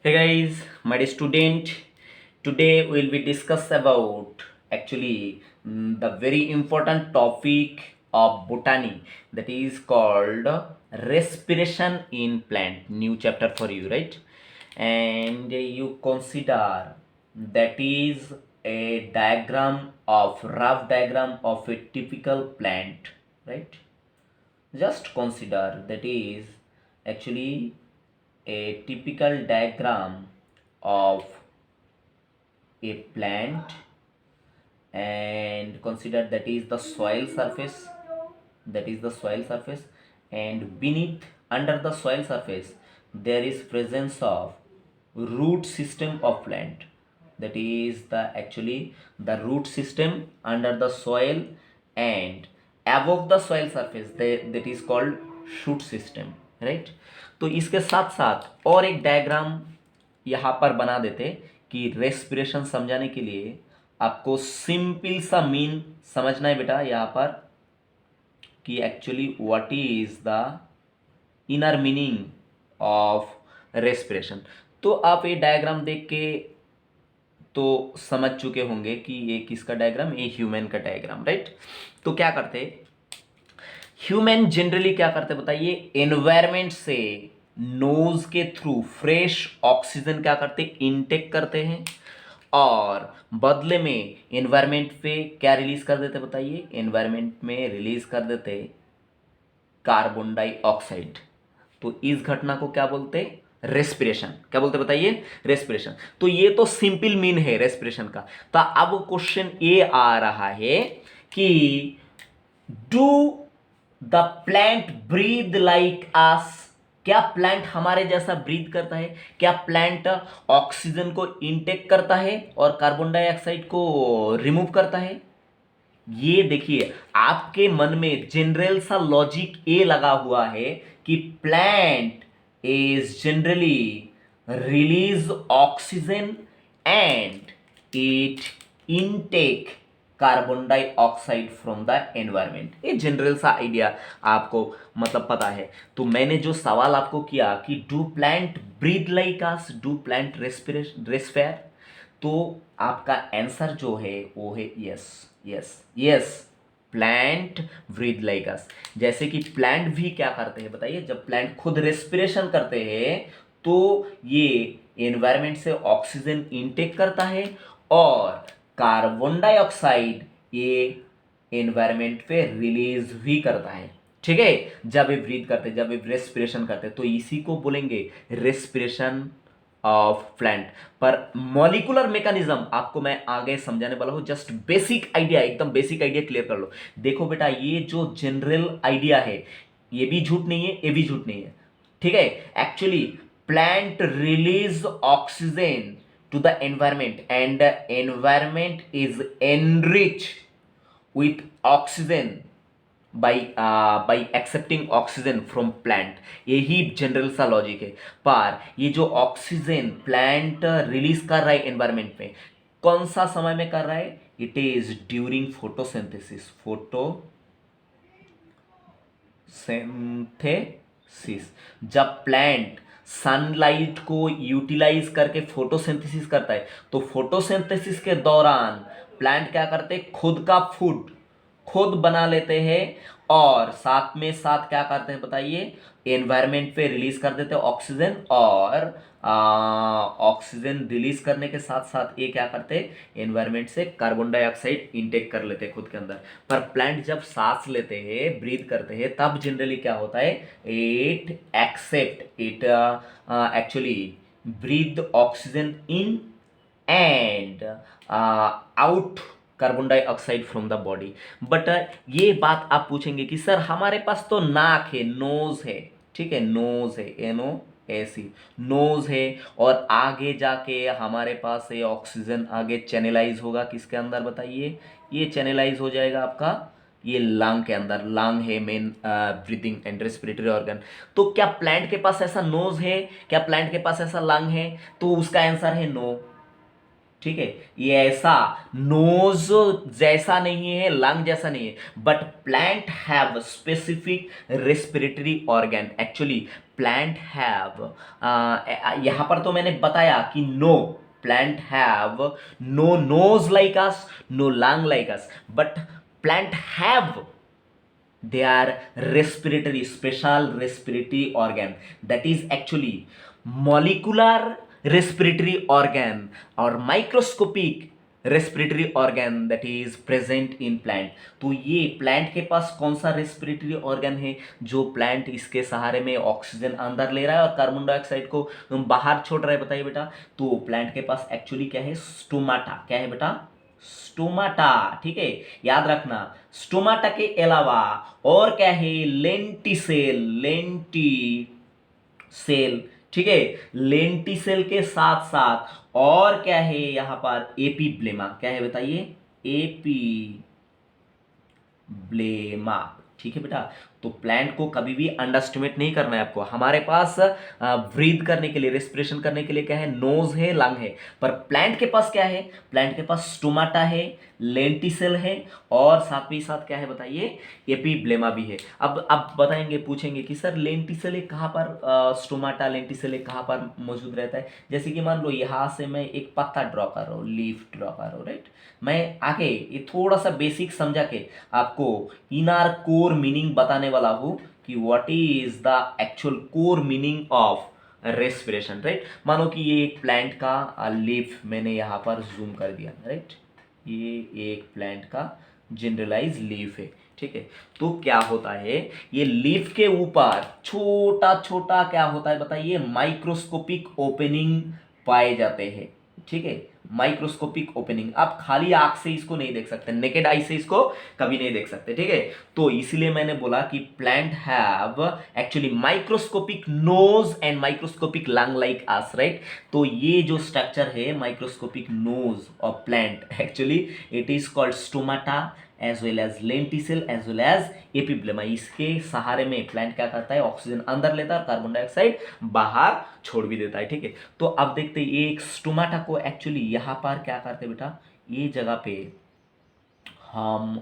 Hey guys, my dear student. Today we'll be discuss about the very important topic of botany, that is called respiration in plant. New chapter for you, right? And you consider that is a rough diagram of a typical plant, right? Just consider that is actually a typical diagram of a plant, and consider that is the soil surface, and beneath, under the soil surface, there is presence of root system of plant. That is the root system under the soil, and above the soil surface, that is called shoot system, right? तो इसके साथ साथ और एक diagram यहाँ पर बना देते कि रेस्पिरेशन समझाने के लिए आपको सिंपल सा मीन समझना है बेटा यहाँ पर, कि actually what is the inner meaning of respiration. तो आप ये डायग्राम देख के तो समझ चुके होंगे कि ये किसका डायग्राम, ये ह्यूमन का डायग्राम, राइट? तो क्या करते, ह्यूमन जनरली क्या करते बताइए, एनवायरमेंट से नोज के थ्रू फ्रेश ऑक्सीजन क्या करते, इनटेक करते हैं, और बदले में एनवायरमेंट पे क्या रिलीज कर देते बताइए, एनवायरमेंट में रिलीज कर देते कार्बन डाइऑक्साइड। तो इस घटना को क्या बोलते, रेस्पिरेशन। क्या बोलते बताइए, रेस्पिरेशन। तो ये तो सिंपल मीन है रेस्पिरेशन का। तो अब क्वेश्चन ये आ रहा है कि do the plant breathe like us, क्या प्लांट हमारे जैसा ब्रीद करता है? क्या प्लांट ऑक्सीजन को इनटेक करता है और कार्बन डाइऑक्साइड को रिमूव करता है? ये देखिए, आपके मन में जनरल सा लॉजिक ये लगा हुआ है कि plant is generally release oxygen and it intake carbon dioxide from the environment. ये जनरल सा आइडिया आपको मतलब पता है। तो मैंने जो सवाल आपको किया कि do plant breathe like us, do plant respirate, तो आपका आंसर जो है वो है yes, yes, yes, plant breathe like us. जैसे कि प्लांट भी क्या करते हैं बताइए, जब प्लांट खुद रेस्पिरेशन करते हैं तो ये एनवायरमेंट से ऑक्सीजन इनटेक करता है और कार्बन डाइऑक्साइड ये एनवायरमेंट पे रिलीज भी करता है, ठीक है? जब ये ब्रीथ करते, जब ये रेस्पिरेशन करते, तो इसी को बोलेंगे रेस्पिरेशन ऑफ प्लांट। पर मॉलिक्यूलर मैकेनिज्म आपको मैं आगे समझाने वाला हूं। जस्ट बेसिक आइडिया, एकदम बेसिक आइडिया क्लियर कर लो। देखो बेटा, ये जो जनरल आइडिया है ये भी झूठ नहीं है, ये भी झूठ नहीं है, ठीक है? Actually plant release oxygen to the environment and the environment is enriched with oxygen by accepting oxygen from plant। यही जनरल सा लॉजिक है। पर ये जो ऑक्सीजन प्लांट रिलीज कर रहा है एनवायरमेंट में, कौन सा समय में कर रहा है? It is during photosynthesis. जब प्लांट सनलाइट को यूटिलाइज करके फोटोसिंथेसिस करता है, तो फोटोसिंथेसिस के दौरान प्लांट क्या करते हैं, खुद का फूड खुद बना लेते हैं, और साथ में साथ क्या करते हैं बताइए, एनवायरमेंट पे रिलीज कर देते हैं ऑक्सीजन, और ऑक्सीजन रिलीज करने के साथ साथ ये क्या करते हैं, एनवायरमेंट से कार्बन डाइऑक्साइड इनटेक कर लेते हैं खुद के अंदर। पर प्लांट जब सांस लेते हैं, ब्रीथ करते हैं, तब जनरली क्या होता है, it actually breathe oxygen in and out carbon dioxide from the body. But ये बात आप पूछेंगे कि सर हमारे पास तो नाक है, नोज है, ठीक है, नोज है, NOAC, नोज है, और आगे जाके हमारे पास ये ऑक्सीजन आगे चैनलाइज होगा किसके अंदर बताइए, ये चैनलाइज हो जाएगा आपका ये लंग के अंदर। लंग है main breathing and respiratory organ. तो क्या प्लांट के पास ऐसा नोज है, क्या प्लांट के पास ऐसा लंग है? तो उसका आंसर है नो, ठीक है? ये ऐसा नोज जैसा नहीं है, लंग जैसा नहीं है, but plant have specific respiratory organ. Actually plant have, यहाँ पर तो मैंने बताया कि no plant have no nose like us, no lung like us, but plant have their respiratory special respiratory organ, that is actually molecular respiratory organ or microscopic respiratory organ that is present in plant. तो ये plant के पास कौन सा respiratory organ है जो plant इसके सहारे में ऑक्सीजन अंदर ले रहा है और कार्बन डाइऑक्साइड को बाहर छोड़ रहा है, बताइए बेटा। तो प्लांट के पास एक्चुअली क्या है, स्टोमाटा। क्या है बेटा, स्टोमाटा। ठीक है, याद रखना स्टोमाटा के अलावा और क्या है, लेंटिसेल, लेंटिसेल। ठीक है, लेंटिसेल के साथ साथ और क्या है यहां पर, एपीब्लेमा। क्या है बताइए, एपीब्लेमा। ठीक है बेटा, तो प्लांट को कभी भी अंडरस्टिमेट नहीं करना है आपको। हमारे पास ब्रीथ करने के लिए, रेस्पिरेशन करने के लिए क्या है, नोज है, लंग है, पर प्लांट के पास क्या है, प्लांट के पास स्टोमाटा है, लेंटिसेल है और साथ ही साथ क्या है बताइए, एपीब्लेमा भी है। अब बताएंगे, पूछेंगे कि सर लेंटिसेल कहाँ पर, स्टोमाटा लेंटिसेल कहाँ पर मौजूद रहता है। जैसे कि मान लो यहाँ से मैं एक पत्ता ड्रॉ कर रहा हूँ, लीफ ड्रॉ कर रहा हूँ, राइट। मैं आगे ये थोड़ा सा बेसिक समझा के आपको इनर कोर मीनिंग बताने वाला हूं कि what is the actual core meaning of respiration, right. मानो कि ये एक प्लांट का लीफ मैंने यहाँ पर जूम कर दिया, राइट। ये एक प्लांट का जनरलाइज लीफ है, ठीक है। तो क्या होता है, ये लीफ के ऊपर छोटा छोटा क्या होता है बताइए, माइक्रोस्कोपिक ओपनिंग पाए जाते हैं। ठीक है, माइक्रोस्कोपिक ओपनिंग। आप खाली आंख से इसको नहीं देख सकते, नेकेड आई से इसको कभी नहीं देख सकते। ठीक है, तो इसीलिए मैंने बोला कि plant have actually microscopic nose and microscopic lung like us, right. तो ये जो स्ट्रक्चर है microscopic nose of plant, actually it is called stomata as well as lenticel as well as epiblema. इसके सहारे में प्लांट क्या करता है, ऑक्सीजन अंदर लेता है और कार्बन डाइऑक्साइड बाहर छोड़ भी देता है। ठीक है, तो अब देखते हैं एक स्टोमाटा को एक्चुअली यहाँ पर क्या करते हैं बेटा, ये जगह पे हम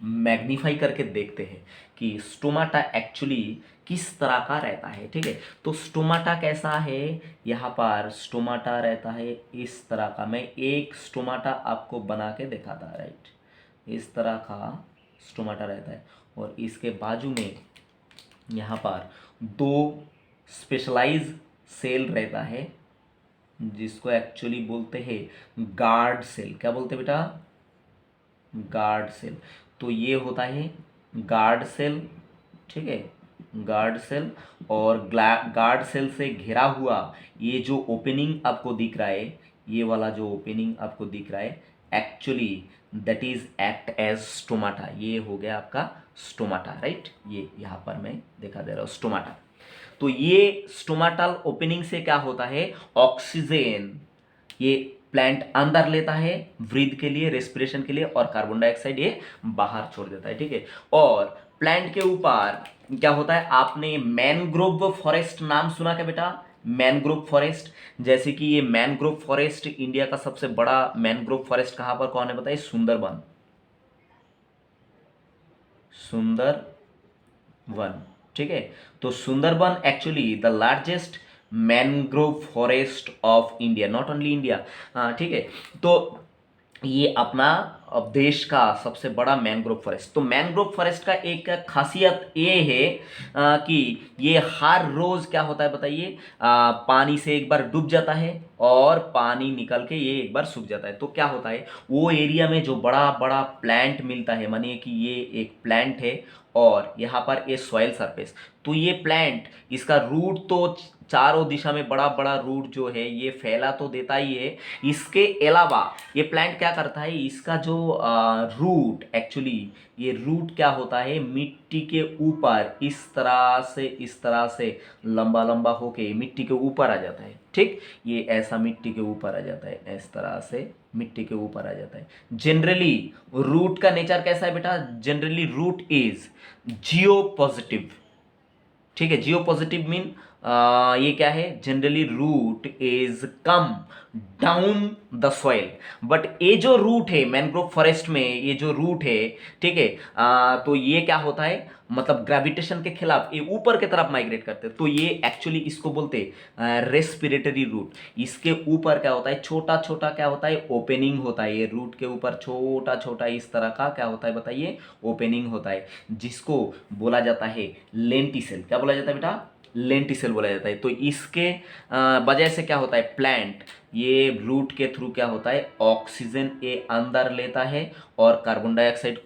मैग्नीफाई करके देखते हैं कि स्टोमाटा एक्चुअली किस तरह का रहता है। ठीक है, तो स्टोमाटा कैसा है, यहाँ पर स्टोमाटा रहता है इस तरह का। मैं एक स्टोमाटा आपको बना के दिखाता, राइट। इस तरह का स्टोमाटा रहता है और इसके बाजू में यहाँ पर दो स्पेशलाइज सेल रहता है जिसको एक्चुअली बोलते हैं गार्ड सेल। क्या बोलते हैं बेटा, गार्ड सेल। तो ये होता है गार्ड सेल, ठीक है, गार्ड सेल। और गार्ड सेल से घिरा हुआ ये जो ओपनिंग आपको दिख रहा है, ये वाला जो ओपनिंग आपको दिख रहा है, actually that is act as stomata. ये हो गया आपका स्टोमाटा, राइट। ये यहाँ पर मैं दिखा दे रहा हूँ स्टोमाटा। तो ये स्टोमाटल ओपनिंग से क्या होता है, ऑक्सीजन ये प्लांट अंदर लेता है ब्रीथ के लिए, रेस्पिरेशन के लिए, और कार्बन डाइऑक्साइड ये बाहर छोड़ देता है। ठीक है, और प्लांट के ऊपर क्या होता है, आपने मैनग्रोव फॉरेस्ट नाम सुना क्या बेटा, मैनग्रोव फॉरेस्ट। जैसे कि ये मैनग्रोव फॉरेस्ट, इंडिया का सबसे बड़ा मैनग्रोव फॉरेस्ट कहां पर, कौन है बताइए, सुंदरबन। सुंदरबन, ठीक है। तो Sundarban actually the largest mangrove forest of India, not only India. ठीक है, तो ये अपना देश का सबसे बड़ा मैनग्रोव फॉरेस्ट। तो मैनग्रोव फॉरेस्ट का एक खासियत ये है कि ये हर रोज क्या होता है बताइए, पानी से एक बार डूब जाता है और पानी निकल के ये एक बार सूख जाता है। तो क्या होता है, वो एरिया में जो बड़ा बड़ा प्लांट मिलता है, मानिए कि ये एक प्लांट है और यहाँ पर ये सॉइल सरफेस। तो ये प्लांट, इसका रूट तो चारों दिशा में बड़ा बड़ा रूट जो है ये फैला तो देता ही है। इसके अलावा ये प्लांट क्या करता है, इसका जो रूट, एक्चुअली ये रूट क्या होता है, मिट्टी के ऊपर इस तरह से लंबा लंबा होके मिट्टी के ऊपर आ जाता है। ठीक, ये ऐसा मिट्टी के ऊपर आ जाता है, इस तरह से मिट्टी के ऊपर आ जाता है। जनरली रूट का नेचर कैसा है बेटा, generally root is geopositive. ठीक है, जियो पॉजिटिव मीन ये क्या है, generally root is come down the soil, but ये जो रूट है मैंग्रोव फॉरेस्ट में, ये जो रूट है, ठीक है, तो ये क्या होता है, मतलब ग्रेविटेशन के खिलाफ ये ऊपर की तरफ माइग्रेट करते हैं, तो ये एक्चुअली इसको बोलते हैं रेस्पिरेटरी रूट। इसके ऊपर क्या होता है, छोटा छोटा क्या होता है, ओपनिंग होता है, ये रूट के ऊपर छोटा छोटा इस तरह का क्या होता है बताइए, ओपनिंग होता है, जिसको बोला जाता है लेंटिसेल। क्या बोला जाता है बेटा, लेंटिसेल बोला जाता है। तो इसके वजह से क्या होता है, प्लांट ये रूट के थ्रू क्या होता है, ऑक्सीजन ये अंदर लेता है और कार्बन डाइऑक्साइड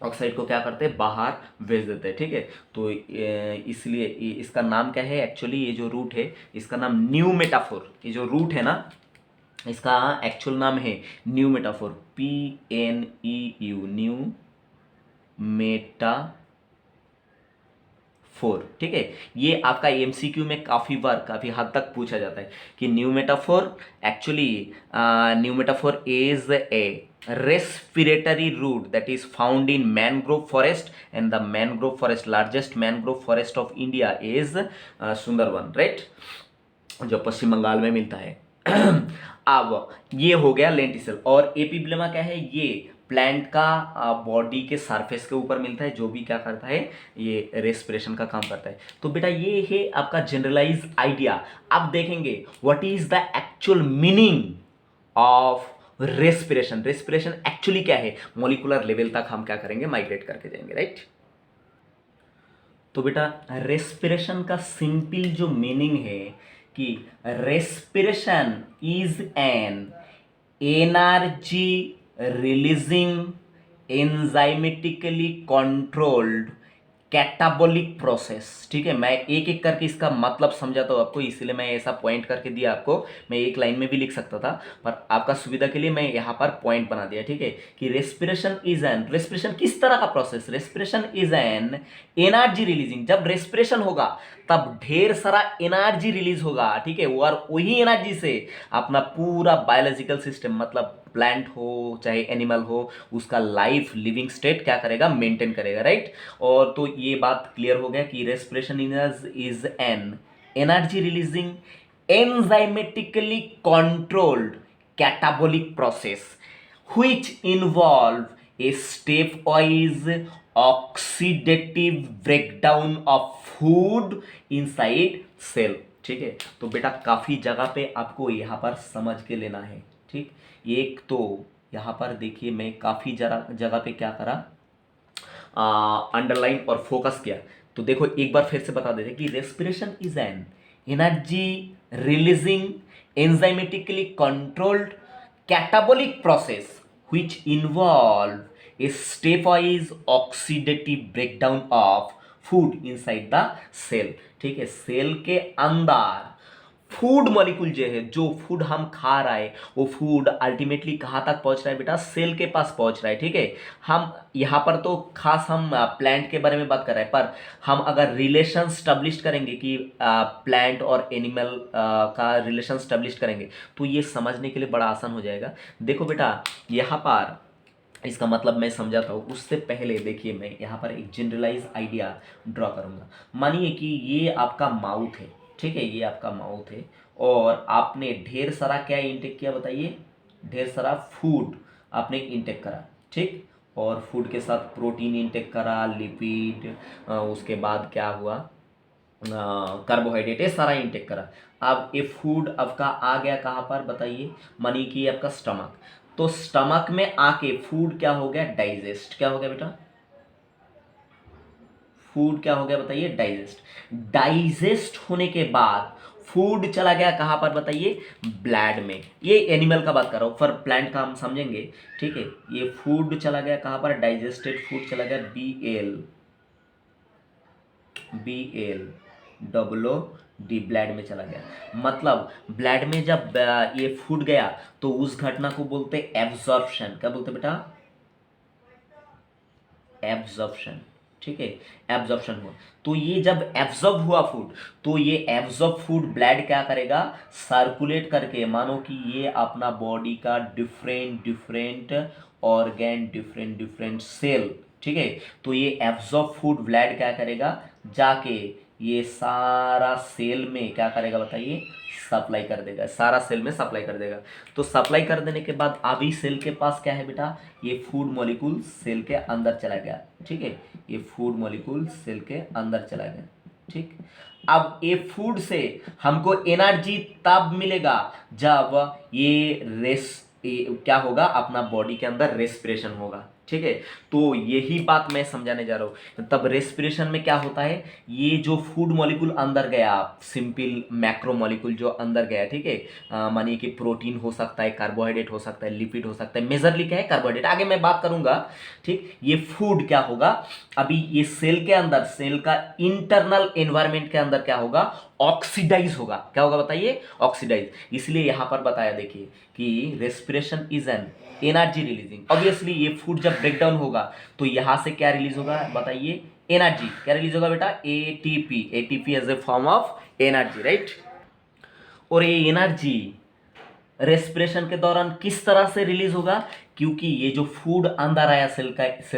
ऑक्साइड को क्या करते हैं, बाहर भेज देते हैं, ठीक है। तो इसलिए इसका नाम क्या है, एक्चुअली ये जो रूट है इसका नाम न्यू मेटाफोर, ये जो रूट है ना इसका एक्चुअल नाम है new metaphor, PNEU, new Meta four, ठीक है। ये आपका एमसीक्यू में काफ़ी बार काफ़ी हद तक पूछा जाता है कि new metaphor, actually new metaphor is a respiratory root that is found in mangrove forest, and the mangrove forest, largest mangrove forest of India is Sundarbans, right, जो पश्चिम बंगाल में मिलता है। अब ये हो गया लेंटिसल। और एपिब्लेमा क्या है, ये प्लांट का बॉडी के सरफेस के ऊपर मिलता है, जो भी क्या करता है, ये रेस्पिरेशन का काम करता है। तो बेटा ये है आपका जनरलाइज आइडिया। अब देखेंगे what is the actual meaning of respiration. Respiration actually क्या है, मॉलिक्यूलर लेवल तक हम क्या करेंगे, माइग्रेट करके जाएंगे, राइट। तो बेटा रेस्पिरेशन का सिंपल जो मीनिंग है कि respiration is an energy releasing enzymatically controlled catabolic process, ठीक है। मैं एक एक करके इसका मतलब समझाता हूँ आपको, इसलिए मैं ऐसा पॉइंट करके दिया आपको। मैं एक लाइन में भी लिख सकता था, पर आपका सुविधा के लिए मैं यहाँ पर पॉइंट बना दिया, ठीक है, कि रेस्पिरेशन इज एन, रेस्पिरेशन किस तरह का process, respiration is an energy releasing. जब रेस्पिरेशन होगा तब ढेर सारा एनर्जी रिलीज होगा, ठीक है, और वही एनर्जी से अपना पूरा बायोलॉजिकल सिस्टम, मतलब प्लांट हो चाहे एनिमल हो, उसका लाइफ लिविंग स्टेट क्या करेगा, मेंटेन करेगा, राइट। और तो ये बात क्लियर हो गया कि respiration is an energy releasing enzymatically controlled catabolic process which involve a stepwise oxidative breakdown of food inside cell, ठीक है। तो बेटा काफ़ी जगह पे आपको यहाँ पर समझ के लेना है, ठीक। एक तो यहाँ पर देखिए मैं काफ़ी जगह पे क्या करा, अंडरलाइन और फोकस किया। तो देखो एक बार फिर से बता देते कि respiration is an energy releasing enzymatically controlled catabolic process which involve a stepwise oxidative breakdown of food inside the cell, ठीक है। सेल के अंदर फूड मॉलिक्यूल जो है, जो फूड हम खा रहा है, वो फूड अल्टीमेटली कहाँ तक पहुँच रहा है बेटा, सेल के पास पहुँच रहा है, ठीक है। हम यहाँ पर तो खास हम प्लांट के बारे में बात कर रहे हैं, पर हम अगर रिलेशन स्टैब्लिश करेंगे कि प्लांट और एनिमल का रिलेशन स्टैब्लिश करेंगे, तो ये समझने के लिए बड़ा आसान हो जाएगा। देखो बेटा यहाँ पर इसका मतलब मैं समझाता हूँ, उससे पहले देखिए मैं यहाँ पर एक जनरलाइज आइडिया ड्रॉ करूँगा। मानिए कि ये आपका माउथ है, ठीक है, ये आपका माउथ है, और आपने ढेर सारा क्या इंटेक किया बताइए, ढेर सारा फूड आपने इंटेक करा, ठीक। और फूड के साथ प्रोटीन इंटेक करा, लिपिड, उसके बाद क्या हुआ, कार्बोहाइड्रेट, ये सारा इंटेक करा। अब ये फूड आपका आ गया कहाँ पर बताइए, मानिए कि आपका स्टमक। तो स्टमक में आके फूड क्या हो गया, डाइजेस्ट। क्या हो गया बेटा, फूड क्या हो गया बताइए, डाइजेस्ट। डाइजेस्ट होने के बाद फूड चला गया कहाँ पर बताइए, ब्लड में। ये एनिमल का बात कर रहा हूँ, पर प्लांट का हम समझेंगे, ठीक है। ये फूड चला गया कहाँ पर, डाइजेस्टेड फूड चला गया BL ब्लड में चला गया। मतलब ब्लड में जब ये फूड गया तो उस घटना को बोलते एब्जॉर्प्शन। क्या बोलते बेटा, एब्जॉर्प्शन, ठीक है, एब्जॉर्प्शन हुआ। तो ये जब एब्जॉर्ब हुआ फूड, तो ये एब्जॉर्ब फूड ब्लड क्या करेगा, सर्कुलेट करके, मानो कि ये अपना बॉडी का different different organ, different different cell, ठीक है। तो ये एब्जॉर्ब फूड ब्लड क्या करेगा, जाके ये सारा सेल में क्या करेगा बताइए, सप्लाई कर देगा, सारा सेल में सप्लाई कर देगा। तो सप्लाई कर देने के बाद अभी सेल के पास क्या है बेटा, ये फूड मॉलिक्यूल सेल के अंदर चला गया, ठीक है, ये फूड मॉलिक्यूल सेल के अंदर चला गया, ठीक। अब ये फूड से हमको एनर्जी तब मिलेगा जब ये क्या होगा, अपना बॉडी के अंदर रेस्पिरेशन होगा, ठीक है। तो यही बात मैं समझाने जा रहा हूँ। तब रेस्पिरेशन में क्या होता है, ये जो फूड मॉलिक्यूल अंदर गया, सिंपल मैक्रो मॉलिक्यूल जो अंदर गया, ठीक है, मानिए कि प्रोटीन हो सकता है, कार्बोहाइड्रेट हो सकता है, लिपिड हो सकता है, मेजरली क्या है कार्बोहाइड्रेट, आगे मैं बात करूंगा, ठीक। ये फूड क्या होगा, अभी ये सेल के अंदर, सेल का इंटरनल एनवायरमेंट के अंदर क्या होगा, ऑक्सीडाइज होगा, क्या होगा बताइए, ऑक्सीडाइज। इसलिए यहां पर बताया देखिए कि respiration is an energy releasing. Obviously ये फूड जब ब्रेक डाउन होगा तो यहां से क्या रिलीज होगा बताइए, एनर्जी। क्या रिलीज होगा बेटा, ATP, ATP as a form of energy, right. और ये एनर्जी रेस्पिरेशन के दौरान किस तरह से रिलीज होगा, क्योंकि ये जो फूड अंदर आया सेल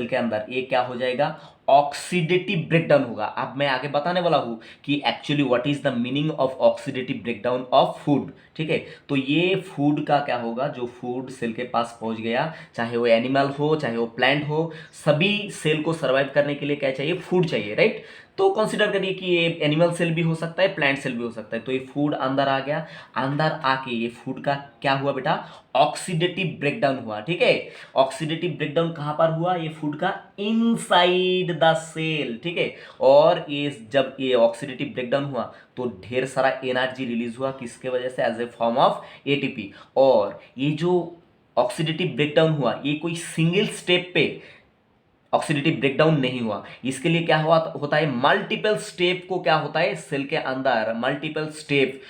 के अंदर, ये क्या हो जाएगा, ऑक्सीडेटिव ब्रेकडाउन होगा। अब मैं आगे बताने वाला हूं कि actually what is the meaning of oxidative breakdown of food, ठीक है। तो ये फूड का क्या होगा, जो फूड सेल के पास पहुंच गया, चाहे वो एनिमल हो चाहे वो प्लांट हो, सभी सेल को सर्वाइव करने के लिए क्या चाहिए, फूड चाहिए, राइट। तो कंसीडर करिए कि ये एनिमल सेल भी हो सकता है, प्लांट सेल भी हो सकता है। तो ये फूड अंदर आ गया, अंदर आके ये फूड का क्या हुआ बेटा, ऑक्सीडेटिव ब्रेकडाउन हुआ, ठीक है। ऑक्सीडेटिव ब्रेकडाउन कहां पर हुआ, ये फूड का इनसाइड द सेल, ठीक है। और ये जब ये ऑक्सीडेटिव ब्रेकडाउन हुआ तो ढेर सारा एनर्जी रिलीज हुआ, किसके वजह से, as a form of ATP. और ये जो ऑक्सीडेटिव ब्रेकडाउन हुआ, ये कोई सिंगल स्टेप पे ऑक्सीडेटिव ब्रेकडाउन नहीं हुआ, इसके लिए क्या हुआ होता है, मल्टीपल स्टेप को क्या होता है, सेल के अंदर मल्टीपल स्टेप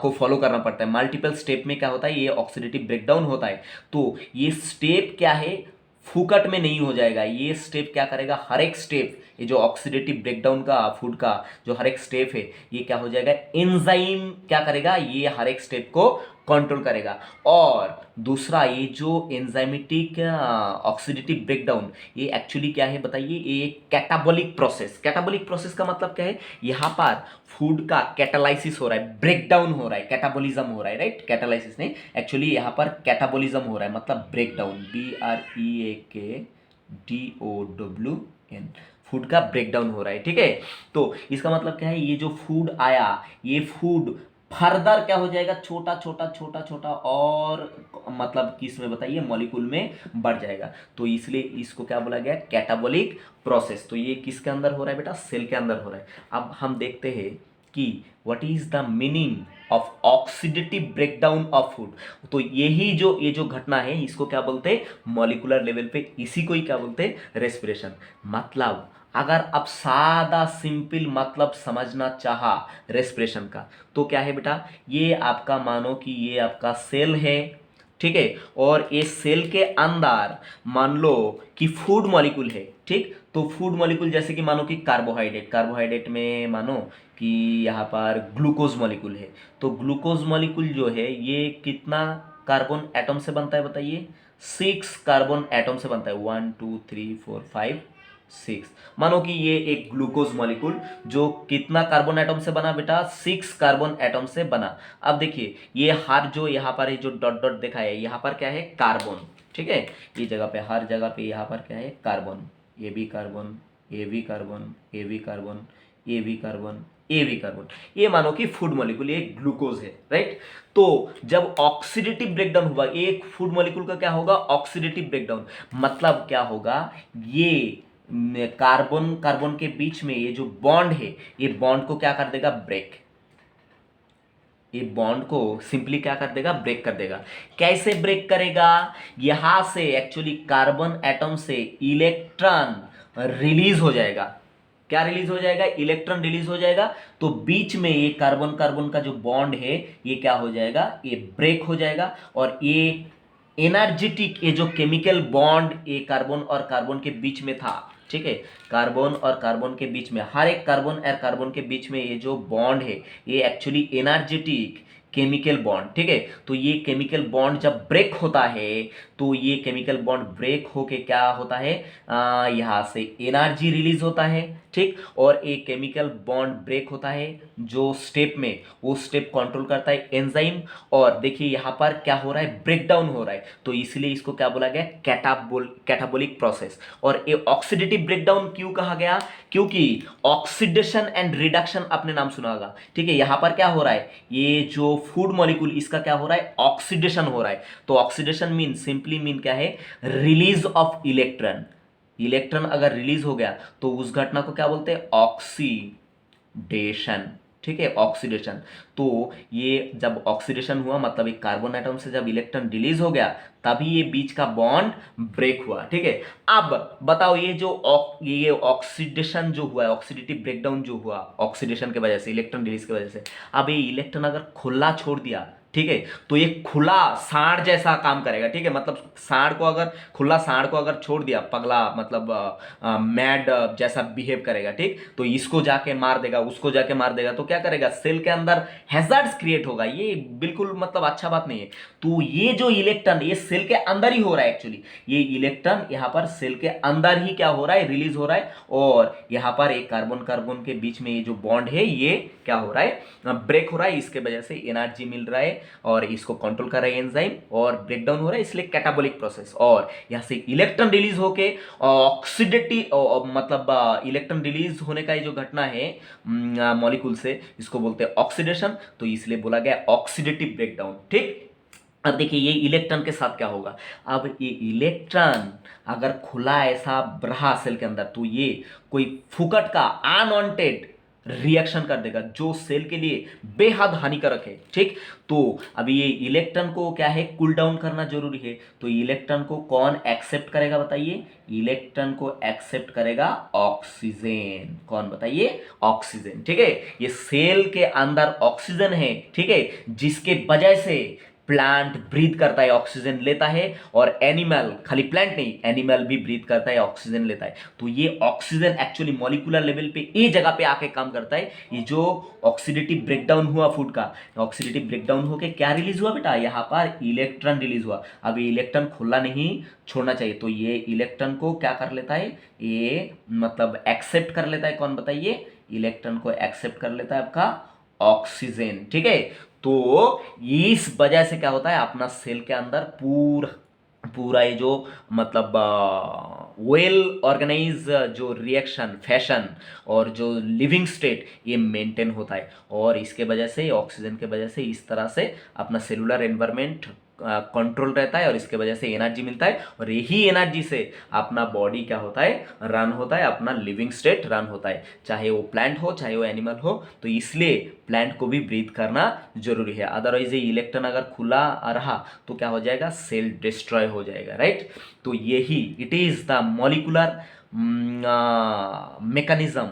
को फॉलो करना पड़ता है। मल्टीपल स्टेप में क्या होता है, ये ऑक्सीडेटिव ब्रेकडाउन होता है। तो ये स्टेप क्या है, फुकट में नहीं हो जाएगा, ये स्टेप क्या करेगा, हर एक स्टेप, ये जो ऑक्सीडेटिव ब्रेकडाउन का फूड का जो हर एक स्टेप है, ये क्या हो जाएगा, एंजाइम क्या करेगा, ये हर एक स्टेप को कंट्रोल करेगा। और दूसरा, ये जो एंजाइमेटिक ऑक्सीडेटिव ब्रेकडाउन, ये एक्चुअली क्या है बताइए, ये कैटाबॉलिक प्रोसेस। कैटाबॉलिक प्रोसेस का मतलब क्या है, यहाँ पर फूड का कैटालाइसिस हो रहा है, ब्रेकडाउन हो रहा है, कैटाबॉलिज्म हो रहा है, राइट। कैटालाइसिस नहीं, एक्चुअली यहाँ पर कैटाबॉलिज्म हो रहा है, मतलब ब्रेकडाउन, BREAKDOWN, फूड का ब्रेकडाउन हो रहा है, ठीक है। तो इसका मतलब क्या है, ये जो फूड आया, ये फूड फर्दर क्या हो जाएगा, छोटा छोटा छोटा छोटा और मतलब किस में बताइए, मॉलिक्यूल में बढ़ जाएगा। तो इसलिए इसको क्या बोला गया, कैटाबॉलिक प्रोसेस। तो ये किसके अंदर हो रहा है बेटा, सेल के अंदर हो रहा है। अब हम देखते हैं कि what is the meaning of oxidative breakdown of food. तो यही जो ये जो घटना है, इसको क्या बोलते हैं, मॉलिक्यूलर लेवल पे इसी को ही क्या बोलते हैं, रेस्पिरेशन। मतलब अगर आप सादा सिंपल मतलब समझना चाहा रेस्पिरेशन का, तो क्या है बेटा, ये आपका मानो कि ये आपका सेल है, ठीक है। और ये सेल के अंदर मान लो कि फूड मॉलिक्यूल है, ठीक। तो फूड मॉलिक्यूल जैसे कि मानो कि कार्बोहाइड्रेट, कार्बोहाइड्रेट में मानो कि यहाँ पर ग्लूकोज मॉलिक्यूल है। तो ग्लूकोज मॉलिक्यूल जो है, ये कितना कार्बन एटम से बनता है बताइए, 6 कार्बन एटम से बनता है, 1 2 3 4 5 6। मानो कि ये एक ग्लूकोज मॉलिक्यूल जो कितना कार्बन एटम से बना बेटा, 6 कार्बन एटम से बना। अब देखिए ये हर जो यहाँ पर जो डॉट डॉट देखा है, यहाँ पर क्या है, कार्बन, ठीक है। ये जगह पे, हर जगह पे यहाँ पर क्या है, कार्बन, ये भी कार्बन, ये भी कार्बन, ये भी कार्बन, ये भी कार्बन, ये भी कार्बन। ये मानो कि फूड मॉलिक्यूल, ये ग्लूकोज है, राइट। तो जब ऑक्सीडेटिव ब्रेकडाउन हुआ, एक फूड मॉलिक्यूल का क्या होगा, ऑक्सीडेटिव ब्रेकडाउन, मतलब क्या होगा, ये कार्बन कार्बन के बीच में ये जो बॉन्ड है, ये बॉन्ड को क्या कर देगा, ब्रेक। ये बॉन्ड को सिंपली क्या कर देगा, ब्रेक कर देगा। कैसे ब्रेक करेगा, यहां से एक्चुअली कार्बन एटम से इलेक्ट्रॉन रिलीज हो जाएगा। क्या रिलीज हो जाएगा, इलेक्ट्रॉन रिलीज हो जाएगा। तो बीच में ये कार्बन कार्बन का जो बॉन्ड है, ये क्या हो जाएगा, ये ब्रेक हो जाएगा। और ये एनर्जेटिक, ये जो केमिकल बॉन्ड ये कार्बन और कार्बन के बीच में था, ठीक है, कार्बन और कार्बन के बीच में, हर एक कार्बन और कार्बन के बीच में ये जो बॉन्ड है, ये एक्चुअली एनर्जेटिक, केमिकल बॉन्ड, ठीक है। तो ये केमिकल बॉन्ड जब ब्रेक होता है तो ये केमिकल बॉन्ड ब्रेक होके क्या होता है, यहाँ से एनर्जी रिलीज होता है, ठीक। और एक केमिकल बॉन्ड ब्रेक होता है जो स्टेप में, वो स्टेप कंट्रोल करता है एंजाइम। और देखिए यहाँ पर क्या हो रहा है, ब्रेक डाउन हो रहा है, तो इसलिए इसको क्या बोला गया, कैटाबोलिक प्रोसेस। और ये ऑक्सीडेटिव ब्रेकडाउन क्यों कहा गया, क्योंकि ऑक्सीडेशन एंड रिडक्शन आपने नाम सुना होगा, ठीक है। यहां पर क्या हो रहा है, ये जो फूड मॉलिक्यूल इसका क्या हो रहा है, ऑक्सीडेशन हो रहा है। तो ऑक्सीडेशन मीन सिंपली मीन क्या है, रिलीज ऑफ इलेक्ट्रॉन। इलेक्ट्रॉन अगर रिलीज हो गया तो उस घटना को क्या बोलते हैं, ऑक्सीडेशन, ठीक है, ऑक्सीडेशन। तो ये जब ऑक्सीडेशन हुआ मतलब एक कार्बन एटम से जब इलेक्ट्रॉन रिलीज हो गया तभी ये बीच का बॉन्ड ब्रेक हुआ, ठीक है। अब बताओ ये जो ये ऑक्सीडेशन जो हुआ है, ऑक्सीडेटिव ब्रेकडाउन जो हुआ ऑक्सीडेशन के वजह से, इलेक्ट्रॉन रिलीज की वजह से, अब ये इलेक्ट्रॉन अगर खुला छोड़ दिया, ठीक है, तो ये खुला सांड जैसा काम करेगा, ठीक है। मतलब सांड को अगर, खुला सांड को अगर छोड़ दिया, पगला मतलब मैड जैसा बिहेव करेगा, ठीक। तो इसको जाके मार देगा, उसको जाके मार देगा, तो क्या करेगा, सेल के अंदर हैजार्ड्स क्रिएट होगा। ये बिल्कुल मतलब अच्छा बात नहीं है। तो ये जो इलेक्ट्रॉन ये सेल के अंदर ही हो रहा है एक्चुअली, ये इलेक्ट्रॉन यहाँ पर सेल के अंदर ही क्या हो रहा है, रिलीज हो रहा है। और यहाँ पर एक कार्बन कार्बन के बीच में ये जो बॉन्ड है ये क्या हो रहा है, ब्रेक हो रहा है। इसके वजह से एनर्जी मिल रहा है और इसको कंट्रोल कर रहा है एंजाइम, और ब्रेक डाउन हो रहा है, इसलिए कैटाबोलिक प्रोसेस। और यहाँ से इलेक्ट्रॉन रिलीज होके ऑक्सीडेटिव मतलब इलेक्ट्रॉन रिलीज होने का ये जो घटना है मॉलिक्यूल से, इसको बोलते हैं ऑक्सीडेशन। तो इसलिए बोला गया ऑक्सीडेटिव ब्रेकडाउन, ठीक। अब देखिए ये इलेक्ट्रॉन के साथ क्या होगा, अब ये इलेक्ट्रॉन अगर खुला ऐसा रहा सेल के अंदर तो ये कोई फुकट का अनवांटेड रिएक्शन कर देगा जो सेल के लिए बेहद हानिकारक है, ठीक। तो अभी ये इलेक्ट्रॉन को क्या है, कूल डाउन करना जरूरी है। तो इलेक्ट्रॉन को कौन एक्सेप्ट करेगा बताइए, इलेक्ट्रॉन को एक्सेप्ट करेगा ऑक्सीजन। कौन बताइए, ऑक्सीजन, ठीक है। ये सेल के अंदर ऑक्सीजन है, ठीक है, जिसके वजह से प्लांट ब्रीथ करता है, ऑक्सीजन लेता है। और एनिमल, खाली प्लांट नहीं, एनिमल भी ब्रीथ करता है, ऑक्सीजन लेता है। तो ये ऑक्सीजन एक्चुअली मॉलिक्यूलर लेवल पे ये जगह पे आके काम करता है। ये जो ऑक्सीडेटिव ब्रेकडाउन हुआ फूड का, ऑक्सीडेटिव ब्रेकडाउन होके क्या रिलीज हुआ बेटा, यहाँ पर इलेक्ट्रॉन रिलीज हुआ। अब ये इलेक्ट्रॉन खुला नहीं छोड़ना चाहिए, तो ये इलेक्ट्रॉन को क्या कर लेता है, ये मतलब एक्सेप्ट कर लेता है। कौन बताइए, इलेक्ट्रॉन को एक्सेप्ट कर लेता है आपका ऑक्सीजन, ठीक है। तो इस वजह से क्या होता है, अपना सेल के अंदर पूरा पूरा ये जो मतलब वेल ऑर्गेनाइज जो रिएक्शन फैशन और जो लिविंग स्टेट ये मेंटेन होता है। और इसके वजह से, ऑक्सीजन के वजह से इस तरह से अपना सेलुलर एनवायरनमेंट कंट्रोल रहता है, और इसके वजह से एनर्जी मिलता है। और यही एनर्जी से अपना बॉडी क्या होता है, रन होता है, अपना लिविंग स्टेट रन होता है, चाहे वो प्लांट हो चाहे वो एनिमल हो। तो इसलिए प्लांट को भी ब्रीथ करना जरूरी है, अदरवाइज ये इलेक्ट्रॉन अगर खुला रहा तो क्या हो जाएगा, सेल डिस्ट्रॉय हो जाएगा, राइट। तो यही it is the molecular mechanism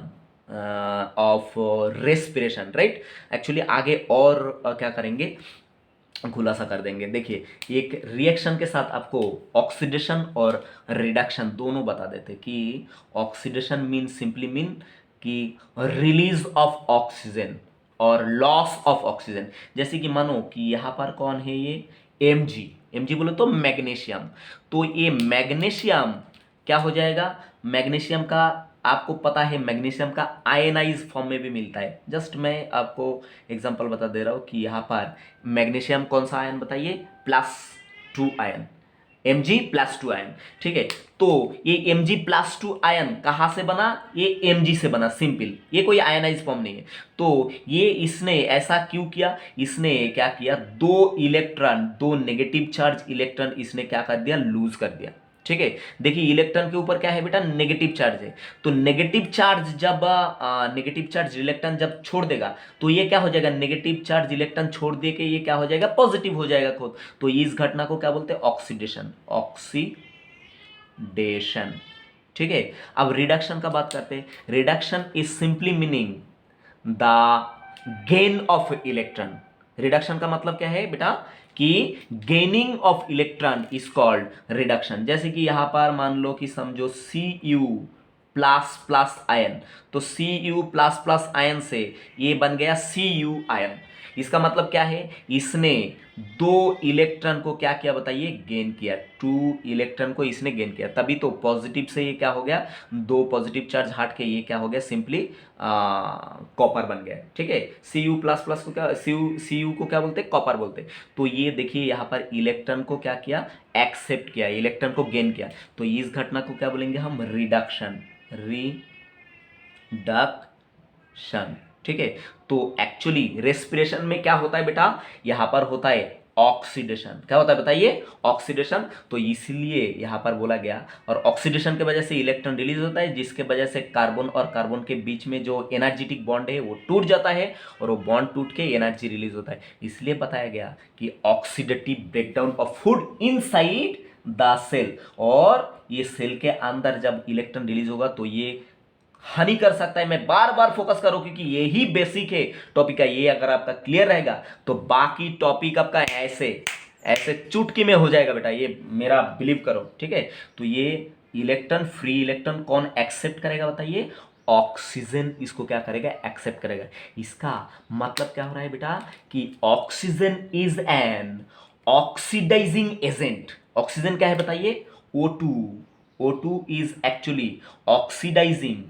of respiration, right. Actually आगे और क्या करेंगे, खुलासा कर देंगे। देखिए एक रिएक्शन के साथ आपको ऑक्सीडेशन और रिडक्शन दोनों बता देते कि ऑक्सीडेशन मीन सिंपली मीन कि रिलीज ऑफ ऑक्सीजन और लॉस ऑफ ऑक्सीजन। जैसे कि मानो कि यहाँ पर कौन है, ये एमजी, एमजी बोले तो मैग्नीशियम। तो ये मैग्नीशियम क्या हो जाएगा, मैग्नीशियम का आपको पता है मैग्नीशियम का आयनाइज फॉर्म में भी मिलता है। जस्ट मैं आपको एग्जांपल बता दे रहा हूँ कि यहाँ पर मैग्नीशियम कौन सा आयन बताइए, +2 आयन, Mg+2 आयन, ठीक है। तो ये Mg+2 आयन कहाँ से बना, ये Mg से बना, सिंपल, ये कोई आयनाइज फॉर्म नहीं है। तो ये इसने ऐसा क्यों किया, इसने क्या किया, दो नेगेटिव चार्ज इलेक्ट्रॉन इसने क्या कर दिया, लूज कर दिया, ठीक है। देखिए इलेक्ट्रॉन के ऊपर क्या है बेटा, नेगेटिव चार्ज है। तो नेगेटिव चार्ज जब नेगेटिव चार्ज इलेक्ट्रॉन जब छोड़ देगा तो ये क्या हो जाएगा, नेगेटिव चार्ज इलेक्ट्रॉन छोड़ दे के ये क्या हो जाएगा, पॉजिटिव हो जाएगा खुद। तो इस घटना को क्या बोलते हैं, ऑक्सीडेशन, ऑक्सीडेशन, ठीक है। अब रिडक्शन का बात करते हैं। Reduction is simply meaning the gain of electron. Reduction का मतलब क्या है बेटा, कि gaining of electron is called reduction. जैसे कि यहां पर मान लो कि समझो Cu++ आयन, तो Cu++ आयन से ये बन गया Cu आयन। इसका मतलब क्या है, इसने 2 इलेक्ट्रॉन को क्या किया बताइए, गेन किया, 2 इलेक्ट्रॉन को इसने गेन किया, तभी तो पॉजिटिव से ये क्या हो गया, 2 पॉजिटिव चार्ज हट के ये क्या हो गया, सिंपली कॉपर बन गया। ठीक है, Cu++ को क्या, Cu को क्या बोलते हैं, कॉपर बोलते हैं। तो ये देखिए यहाँ पर इलेक्ट्रॉन को क्या किया, एक्सेप्ट किया, इलेक्ट्रॉन को गेन किया, तो इस घटना को क्या बोलेंगे हम, रिडक्शन, रिडक्शन। ठीक है, तो एक्चुअली रेस्पिरेशन में क्या होता है बेटा, यहां पर होता है ऑक्सीडेशन। क्या होता है बताइए, ऑक्सीडेशन। तो इसलिए यहां पर बोला गया, और ऑक्सीडेशन के वजह से इलेक्ट्रॉन रिलीज होता है, जिसके वजह से कार्बन और कार्बन के बीच में जो एनर्जेटिक बॉन्ड है वो टूट जाता है, और वो बॉन्ड टूट के एनर्जी रिलीज होता है। इसलिए बताया गया कि oxidative breakdown of food inside the cell, और ये सेल के अंदर जब इलेक्ट्रॉन रिलीज होगा तो ये हानि कर सकता है। मैं बार बार फोकस करूं क्योंकि यही बेसिक है टॉपिक का। ये अगर आपका क्लियर रहेगा तो बाकी टॉपिक आपका ऐसे ऐसे चुटकी में हो जाएगा बेटा, ये मेरा बिलीव करो। ठीक है, तो ये इलेक्ट्रॉन, फ्री इलेक्ट्रॉन कौन एक्सेप्ट करेगा बताइए, ऑक्सीजन इसको क्या करेगा, एक्सेप्ट करेगा। इसका मतलब क्या हो रहा है बेटा कि oxygen is an oxidising agent. Oxygen क्या है बताइए, O2। O2 इज actually oxidising,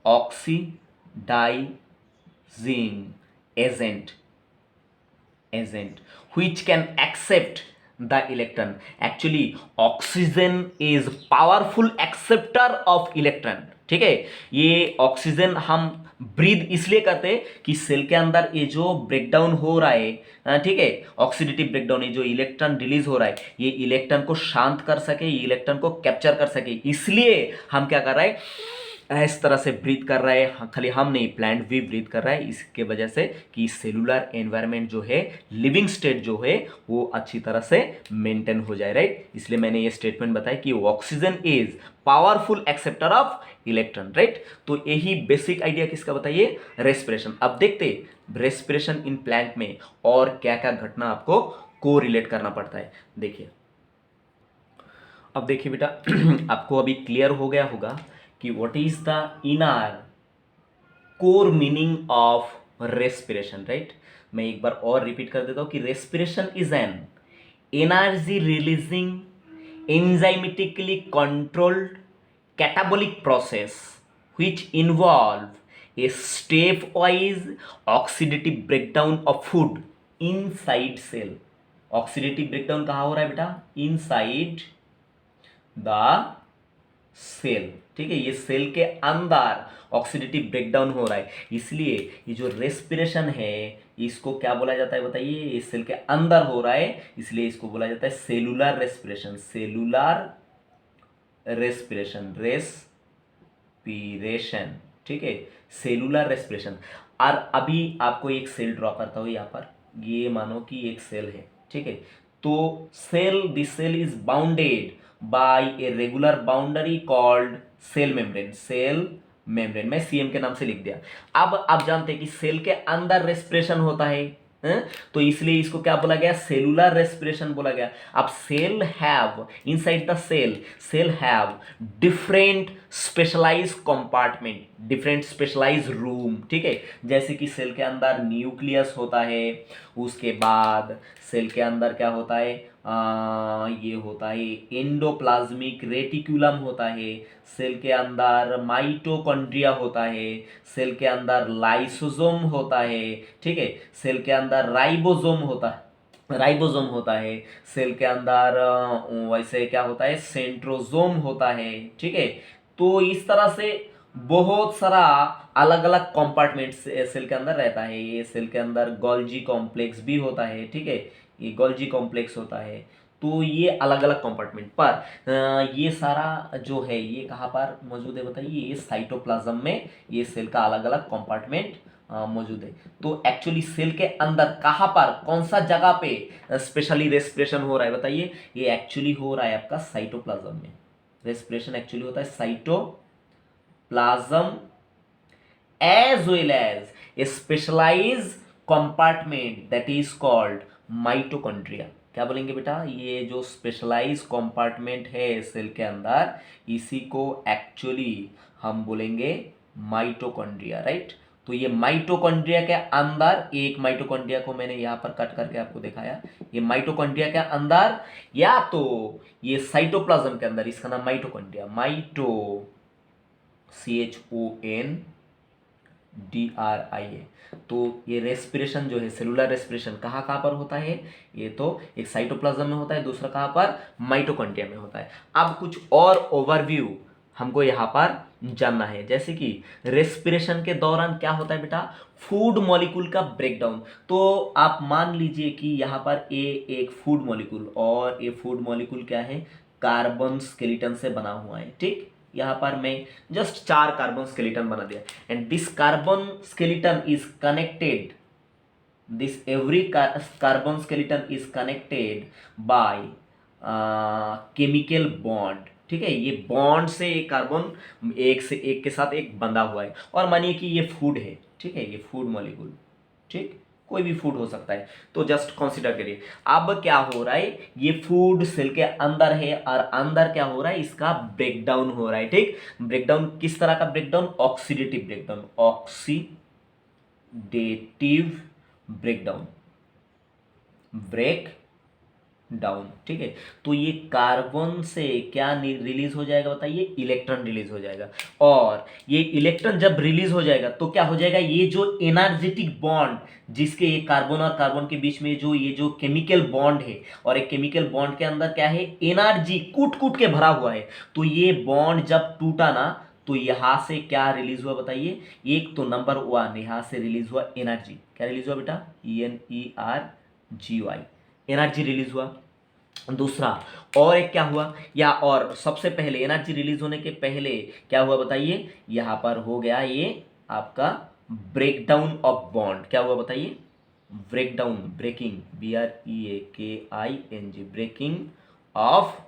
oxidizing agent which can accept the electron. Actually oxygen is powerful acceptor of electron। ठीक है, ये ऑक्सीजन हम ब्रीद इसलिए करते हैं कि सेल के अंदर ये जो ब्रेकडाउन हो रहा है, ठीक है, ऑक्सीडेटिव ब्रेकडाउन, ये जो इलेक्ट्रॉन रिलीज हो रहा है, ये इलेक्ट्रॉन को शांत कर सके, ये इलेक्ट्रॉन को कैप्चर कर सके, इसलिए हम क्या कर रहे हैं, इस तरह से ब्रीथ कर रहा है। खाली हम नहीं, प्लांट भी ब्रीथ कर रहा है, इसके वजह से कि सेलुलर एनवायरनमेंट जो है, लिविंग स्टेट जो है वो अच्छी तरह से मेंटेन हो जाए, राइट। इसलिए मैंने ये स्टेटमेंट बताया कि oxygen is powerful acceptor of electron, right. तो यही बेसिक आइडिया किसका बताइए, रेस्पिरेशन। अब देखते रेस्पिरेशन इन प्लांट में और क्या क्या घटना आपको को रिलेट करना पड़ता है। देखिए, अब देखिए बेटा आपको अभी क्लियर हो गया होगा कि what is the inner core meaning of respiration, right. मैं एक बार और रिपीट कर देता हूं कि respiration is an energy releasing enzymatically controlled catabolic process which involve a stepwise oxidative breakdown of food inside cell। oxidative breakdown कहाँ हो रहा है बेटा, inside the सेल। ठीक है, ये सेल के अंदर ऑक्सीडेटिव ब्रेकडाउन हो रहा है, इसलिए ये जो रेस्पिरेशन है इसको क्या बोला जाता है बताइए, ये सेल के अंदर हो रहा है, इसलिए इसको बोला जाता है cellular respiration. Cellular respiration, respiration, ठीक है, सेलुलर रेस्पिरेशन। और अभी आपको एक सेल ड्रॉ करता हूं यहाँ पर, ये मानो कि एक सेल है, ठीक है। तो cell, this cell is bounded by a regular boundary called cell membrane. Cell membrane मैं सीएम के नाम से लिख दिया। अब आप जानते हैं कि सेल के अंदर रेस्पिरेशन होता है, तो इसलिए इसको क्या बोला गया, सेलुलर रेस्पिरेशन बोला गया। अब cell have inside the cell, cell have different specialise compartment, different specialise room, ठीक है। जैसे कि सेल के अंदर न्यूक्लियस होता है, उसके बाद सेल के अंदर क्या होता है, ये होता है एंडोप्लाज्मिक रेटिकुलम होता है, सेल के अंदर माइटोकॉन्ड्रिया होता है, सेल के अंदर लाइसोसोम होता है, ठीक है, सेल के अंदर राइबोसोम होता है, राइबोसोम होता है, सेल के अंदर वैसे क्या होता है, सेंट्रोसोम होता है, ठीक है। तो इस तरह से बहुत सारा अलग अलग कंपार्टमेंट सेल के अंदर रहता है। ये सेल के अंदर गोल्जी कॉम्प्लेक्स भी होता है, ठीक है, ये गोल्जी कॉम्प्लेक्स होता है। तो ये अलग अलग कंपार्टमेंट पर ये सारा जो है ये कहाँ पर मौजूद है बताइए, ये साइटोप्लाज्म में ये सेल का अलग अलग कंपार्टमेंट मौजूद है। तो एक्चुअली सेल के अंदर कहाँ पर, कौन सा जगह पे स्पेशली रेस्पिरेशन हो रहा है बताइए, ये एक्चुअली हो रहा है आपका साइटोप्लाज्म में। रेस्पिरेशन एक्चुअली होता है cytoplasm as well as a specialized compartment that is called mitochondria। क्या बोलेंगे बेटा, ये जो स्पेशलाइज कंपार्टमेंट है सेल के अंदर, इसी को एक्चुअली हम बोलेंगे माइटोकॉन्ड्रिया, राइट। तो ये माइटोकॉन्ड्रिया के अंदर, एक माइटोकॉन्ड्रिया को मैंने यहां पर कट करके आपको दिखाया, ये माइटोकॉन्ड्रिया के अंदर या तो ये साइटोप्लाज्म के अंदर, इसका नाम माइटोकॉन्ड्रिया, CHONDRIA। तो ये रेस्पिरेशन जो है, सेलुलर रेस्पिरेशन कहाँ कहाँ पर होता है, ये तो एक साइटोप्लाज्म में होता है, दूसरा कहाँ पर, माइटोकॉन्ड्रिया में होता है। अब कुछ और ओवरव्यू हमको यहाँ पर जानना है, जैसे कि रेस्पिरेशन के दौरान क्या होता है बेटा, फूड मॉलिक्यूल का ब्रेकडाउन। तो आप मान लीजिए कि यहाँ पर ए एक फूड मॉलिक्यूल, और ये फूड मॉलिक्यूल क्या है, कार्बन स्केलेटन से बना हुआ है, ठीक। यहाँ पर मैं जस्ट 4 कार्बन स्केलेटन बना दिया, and this carbon skeleton is connected, this every carbon skeleton is connected by chemical bond, ठीक है। ये बॉन्ड से एक कार्बन एक से एक के साथ एक बंधा हुआ है, और मानिए कि ये फूड है, ठीक है, ये फूड मॉलिक्यूल, ठीक, कोई भी फूड हो सकता है, तो जस्ट कंसीडर करिए। अब क्या हो रहा है, ये फूड सेल के अंदर है, और अंदर क्या हो रहा है, इसका ब्रेकडाउन हो रहा है, ठीक। ब्रेकडाउन किस तरह का breakdown, oxidative breakdown, oxidative breakdown, break down, ठीक है। तो ये कार्बन से क्या रिलीज हो जाएगा बताइए, इलेक्ट्रॉन रिलीज हो जाएगा, और ये इलेक्ट्रॉन जब रिलीज हो जाएगा तो क्या हो जाएगा, ये जो एनर्जेटिक बॉन्ड, जिसके ये कार्बन और कार्बन के बीच में जो ये जो केमिकल बॉन्ड है, और एक केमिकल बॉन्ड के अंदर क्या है, एनर्जी कूट कूट के भरा हुआ है, तो ये बॉन्ड जब टूटा ना, तो यहां से क्या रिलीज हुआ बताइए, एक तो नंबर 1 यहां से रिलीज हुआ एनर्जी, क्या रिलीज हुआ बेटा, ENERGY, एनर्जी रिलीज हुआ। दूसरा और एक क्या हुआ, या और सबसे पहले एनर्जी रिलीज होने के पहले क्या हुआ बताइए, यहां पर हो गया ये आपका ब्रेकडाउन ऑफ बॉन्ड, क्या हुआ बताइए, breakdown, breaking, BREAKING, breaking of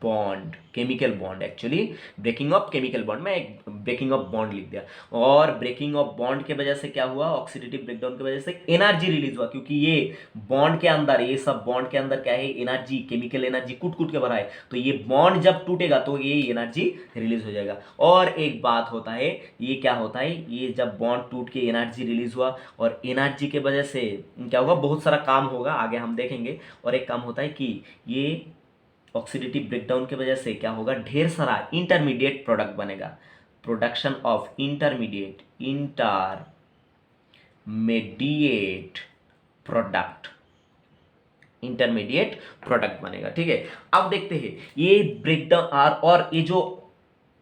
bond, chemical bond, actually breaking of chemical bond, मैं एक ब्रेकिंग ऑफ बॉन्ड लिख दिया। और ब्रेकिंग ऑफ बॉन्ड के वजह से क्या हुआ, ऑक्सीडेटिव ब्रेकडाउन की वजह से एनर्जी रिलीज हुआ, क्योंकि ये बॉन्ड के अंदर, ये सब बॉन्ड के अंदर क्या है, एनर्जी, केमिकल एनर्जी कूट कूट के भरा है, तो ये बॉन्ड जब टूटेगा तो ये एनर्जी रिलीज हो जाएगा। और एक बात होता है, ये क्या होता है, ये जब बॉन्ड टूट के एनर्जी रिलीज हुआ, और एनर्जी के वजह से क्या होगा, बहुत सारा काम होगा, आगे हम देखेंगे। और एक काम होता है कि ये ऑक्सीडेटिव ब्रेकडाउन की वजह से क्या होगा, ढेर सारा इंटरमीडिएट प्रोडक्ट बनेगा, production of intermediate product, intermediate product बनेगा, ठीक है। अब देखते हैं ये ब्रेकडाउन और ये जो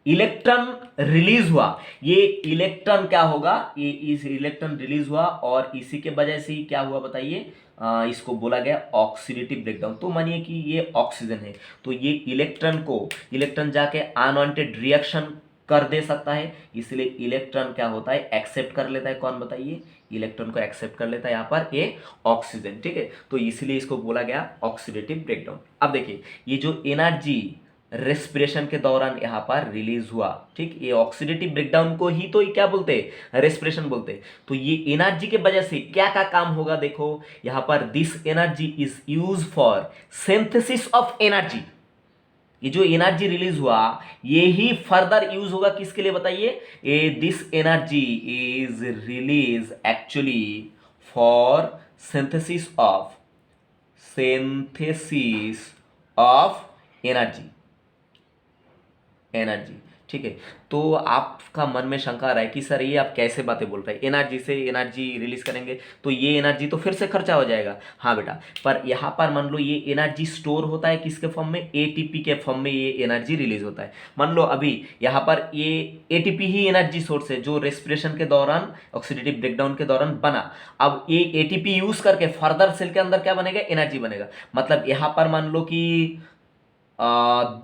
इलेक्ट्रॉन रिलीज हुआ, ये इलेक्ट्रॉन क्या होगा, ये इस इलेक्ट्रॉन रिलीज हुआ, और इसी के वजह से क्या हुआ बताइए, इसको बोला गया ऑक्सीडेटिव ब्रेकडाउन। तो मानिए कि ये ऑक्सीजन है, तो ये इलेक्ट्रॉन जाके अनवांटेड रिएक्शन कर दे सकता है, इसलिए इलेक्ट्रॉन क्या होता है, एक्सेप्ट कर लेता है, कौन बताइए, इलेक्ट्रॉन को एक्सेप्ट कर लेता है यहाँ पर ये ऑक्सीजन, ठीक है। तो इसलिए इसको बोला गया ऑक्सीडेटिव ब्रेकडाउन। अब देखिए ये जो एनर्जी रेस्पिरेशन के दौरान यहाँ पर रिलीज हुआ, ठीक, ये ऑक्सीडेटिव ब्रेकडाउन को ही तो क्या बोलते हैं, रेस्पिरेशन बोलते हैं। तो ये एनर्जी के वजह से क्या क्या काम होगा, देखो यहाँ पर, this energy is use for synthesis of energy, ये जो एनर्जी रिलीज हुआ ये ही फर्दर यूज होगा किसके लिए बताइए, ये this energy is release actually for synthesis of energy, ठीक है। तो आपका मन में शंका आ रहा है कि सर ये आप कैसे बातें बोल रहे हैं, एनर्जी से एनर्जी रिलीज करेंगे तो ये एनर्जी तो फिर से खर्चा हो जाएगा। हाँ बेटा, पर यहाँ पर मान लो ये एनर्जी स्टोर होता है किसके फॉर्म में, एटीपी के फॉर्म में ये एनर्जी रिलीज होता है। मान लो अभी यहाँ पर ये एटीपी ही एनर्जी सोर्स है जो रेस्पिरेशन के दौरान, ऑक्सीडेटिव ब्रेकडाउन के दौरान बना। अब ये एटीपी यूज करके फर्दर सेल के अंदर क्या बनेगा, एनर्जी बनेगा। मतलब यहाँ पर मान लो कि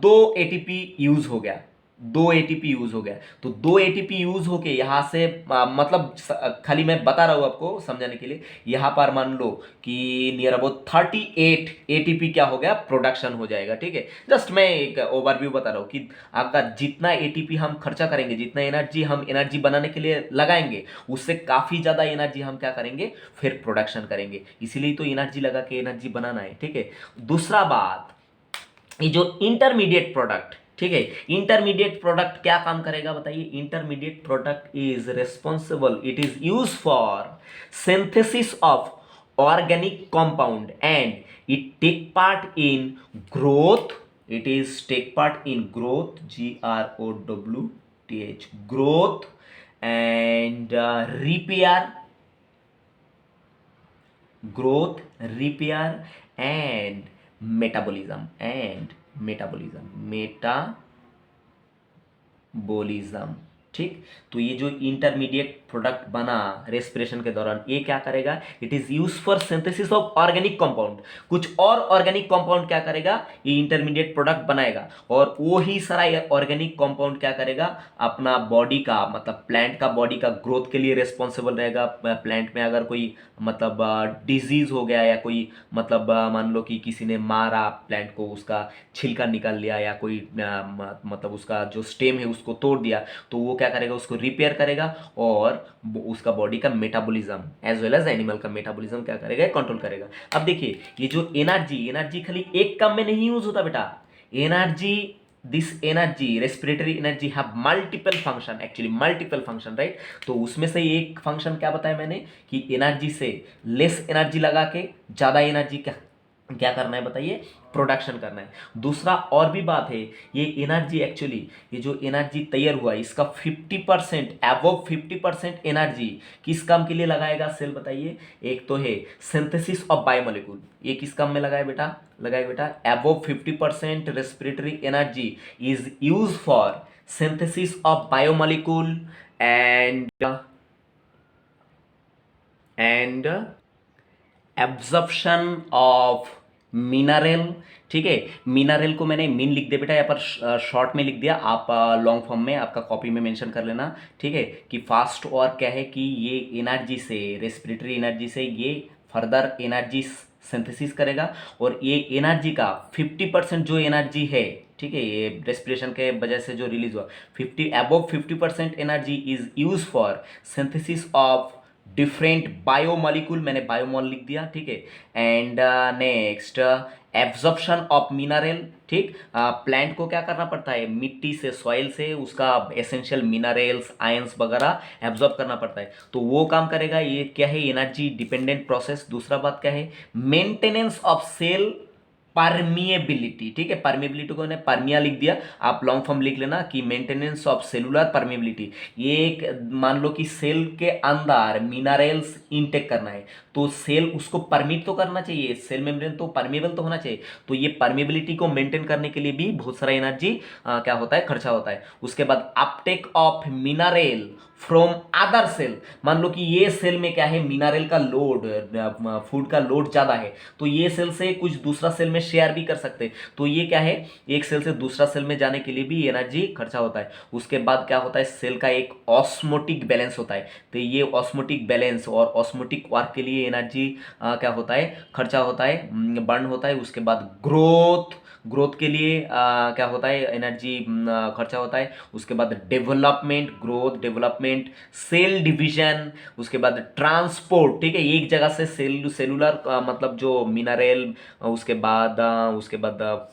2 एटीपी यूज हो गया, 2 एटीपी यूज हो गया, तो 2 एटीपी यूज होके यहां से मतलब खाली मैं बता रहा हूं आपको समझाने के लिए, यहां पर मान लो कि नियर अबाउट 38 एटीपी क्या हो गया, प्रोडक्शन हो जाएगा, ठीक है। जस्ट मैं एक ओवरव्यू बता रहा हूं कि आपका जितना एटीपी हम खर्चा करेंगे, जितना एनर्जी हम एनर्जी बनाने के लिए लगाएंगे, उससे काफी ज्यादा एनर्जी हम क्या करेंगे, फिर प्रोडक्शन करेंगे। इसीलिए तो एनर्जी लगा के एनर्जी बनाना है, ठीक है। दूसरा बात, ये जो इंटरमीडिएट प्रोडक्ट, ठीक है। इंटरमीडिएट प्रोडक्ट क्या काम करेगा बताइए। Intermediate product is responsible, it is use for synthesis of organic compound and it take part in growth, it is take part in growth, GROWTH, growth and repair, growth, repair and metabolism, metabolism। ठीक, तो ये जो intermediate product बना respiration के दौरान, ये क्या करेगा, it is use for synthesis of organic compound. कुछ और ऑर्गेनिक कंपाउंड क्या करेगा, ये इंटरमीडिएट प्रोडक्ट बनाएगा, और वो ही सारा ऑर्गेनिक कंपाउंड क्या करेगा, अपना बॉडी का मतलब प्लांट का बॉडी का ग्रोथ के लिए रिस्पॉन्सिबल रहेगा। प्लांट में अगर कोई मतलब डिजीज हो गया या कोई मतलब मान लो कि किसी ने मारा प्लांट को, उसका छिलका निकाल लिया या कोई मतलब उसका जो स्टेम है उसको तोड़ दिया, तो वो क्या करेगा, उसको रिपेयर करेगा और उसका बॉडी का metabolism as well as animal का मेटाबॉलिज्म क्या करेगा, कंट्रोल करेगा। अब देखिए ये जो एनर्जी खाली एक काम में नहीं यूज होता बेटा। Energy, this energy, respiratory energy have multiple function, actually multiple function, right. तो उसमें से एक फंक्शन क्या बताया मैंने कि एनर्जी से लेस एनर्जी लगा के ज्यादा एनर्जी क्या क्या करना है बताइए, प्रोडक्शन करना है। दूसरा और भी बात है, ये एनर्जी एक्चुअली, ये जो एनर्जी तैयार हुआ इसका 50%, अबव 50% एनर्जी किस काम के लिए लगाएगा सेल बताइए। एक तो है सिंथेसिस ऑफ बायोमोलिक्यूल, ये किस काम में लगाए बेटा, above 50% respiratory energy is use for synthesis of biomolecule and absorption of mineral. ठीक है, मिनरल को मैंने मीन लिख दिया बेटा, यहाँ पर शॉर्ट में लिख दिया, आप लॉन्ग फॉर्म में आपका कॉपी में मेंशन कर लेना। ठीक है, कि फास्ट और क्या है कि ये एनर्जी से, रेस्पिरेटरी एनर्जी से ये फर्दर एनर्जी सिंथेसिस करेगा, और ये एनर्जी का 50% जो एनर्जी है, ठीक है, ये रेस्पिरेशन के वजह से जो रिलीज हुआ 50% energy is use for synthesis of different biomolecule, मैंने बायोमोल लिख दिया। ठीक है, and next absorption of mineral. ठीक, प्लांट को क्या करना पड़ता है, मिट्टी से, सॉइल से उसका एसेंशियल मिनरल्स, आयंस वगैरह एब्जॉर्ब करना पड़ता है, तो वो काम करेगा। ये क्या है, एनर्जी डिपेंडेंट प्रोसेस। दूसरा बात क्या है, मेंटेनेंस ऑफ सेल परमिएबिलिटी। ठीक है, परमिएबिलिटी को मैंने परमिया लिख दिया, आप लॉन्ग फॉर्म लिख लेना कि मेंटेनेंस ऑफ सेलुलर परमिएबिलिटी। ये एक मान लो कि सेल के अंदर मिनरल्स इनटेक करना है, तो सेल उसको परमिट तो करना चाहिए, सेल मेम्ब्रेन तो परमिएबल तो होना चाहिए, तो ये परमिएबिलिटी को मेंटेन करने के लिए भी बहुत सारा एनर्जी क्या होता है, खर्चा होता है। उसके बाद uptake of mineral from other cell, मान लो कि ये सेल में क्या है, मिनरल का लोड, फूड का लोड ज्यादा है, तो ये सेल से कुछ दूसरा सेल में शेयर भी कर सकते हैं, तो ये क्या है, एक सेल से दूसरा सेल में जाने के लिए भी एनर्जी खर्चा होता है। उसके बाद क्या होता है, सेल का एक ऑस्मोटिक बैलेंस होता है, तो ये ऑस्मोटिक बैलेंस और ऑस्मोटिक वर्क के लिए एनर्जी क्या होता है, खर्चा होता है, बर्न होता है। उसके बाद ग्रोथ के लिए क्या होता है, एनर्जी खर्चा होता है। उसके बाद development, growth development, cell division, उसके बाद ट्रांसपोर्ट। ठीक है, एक जगह से सेलुलर मतलब जो मिनरल, उसके बाद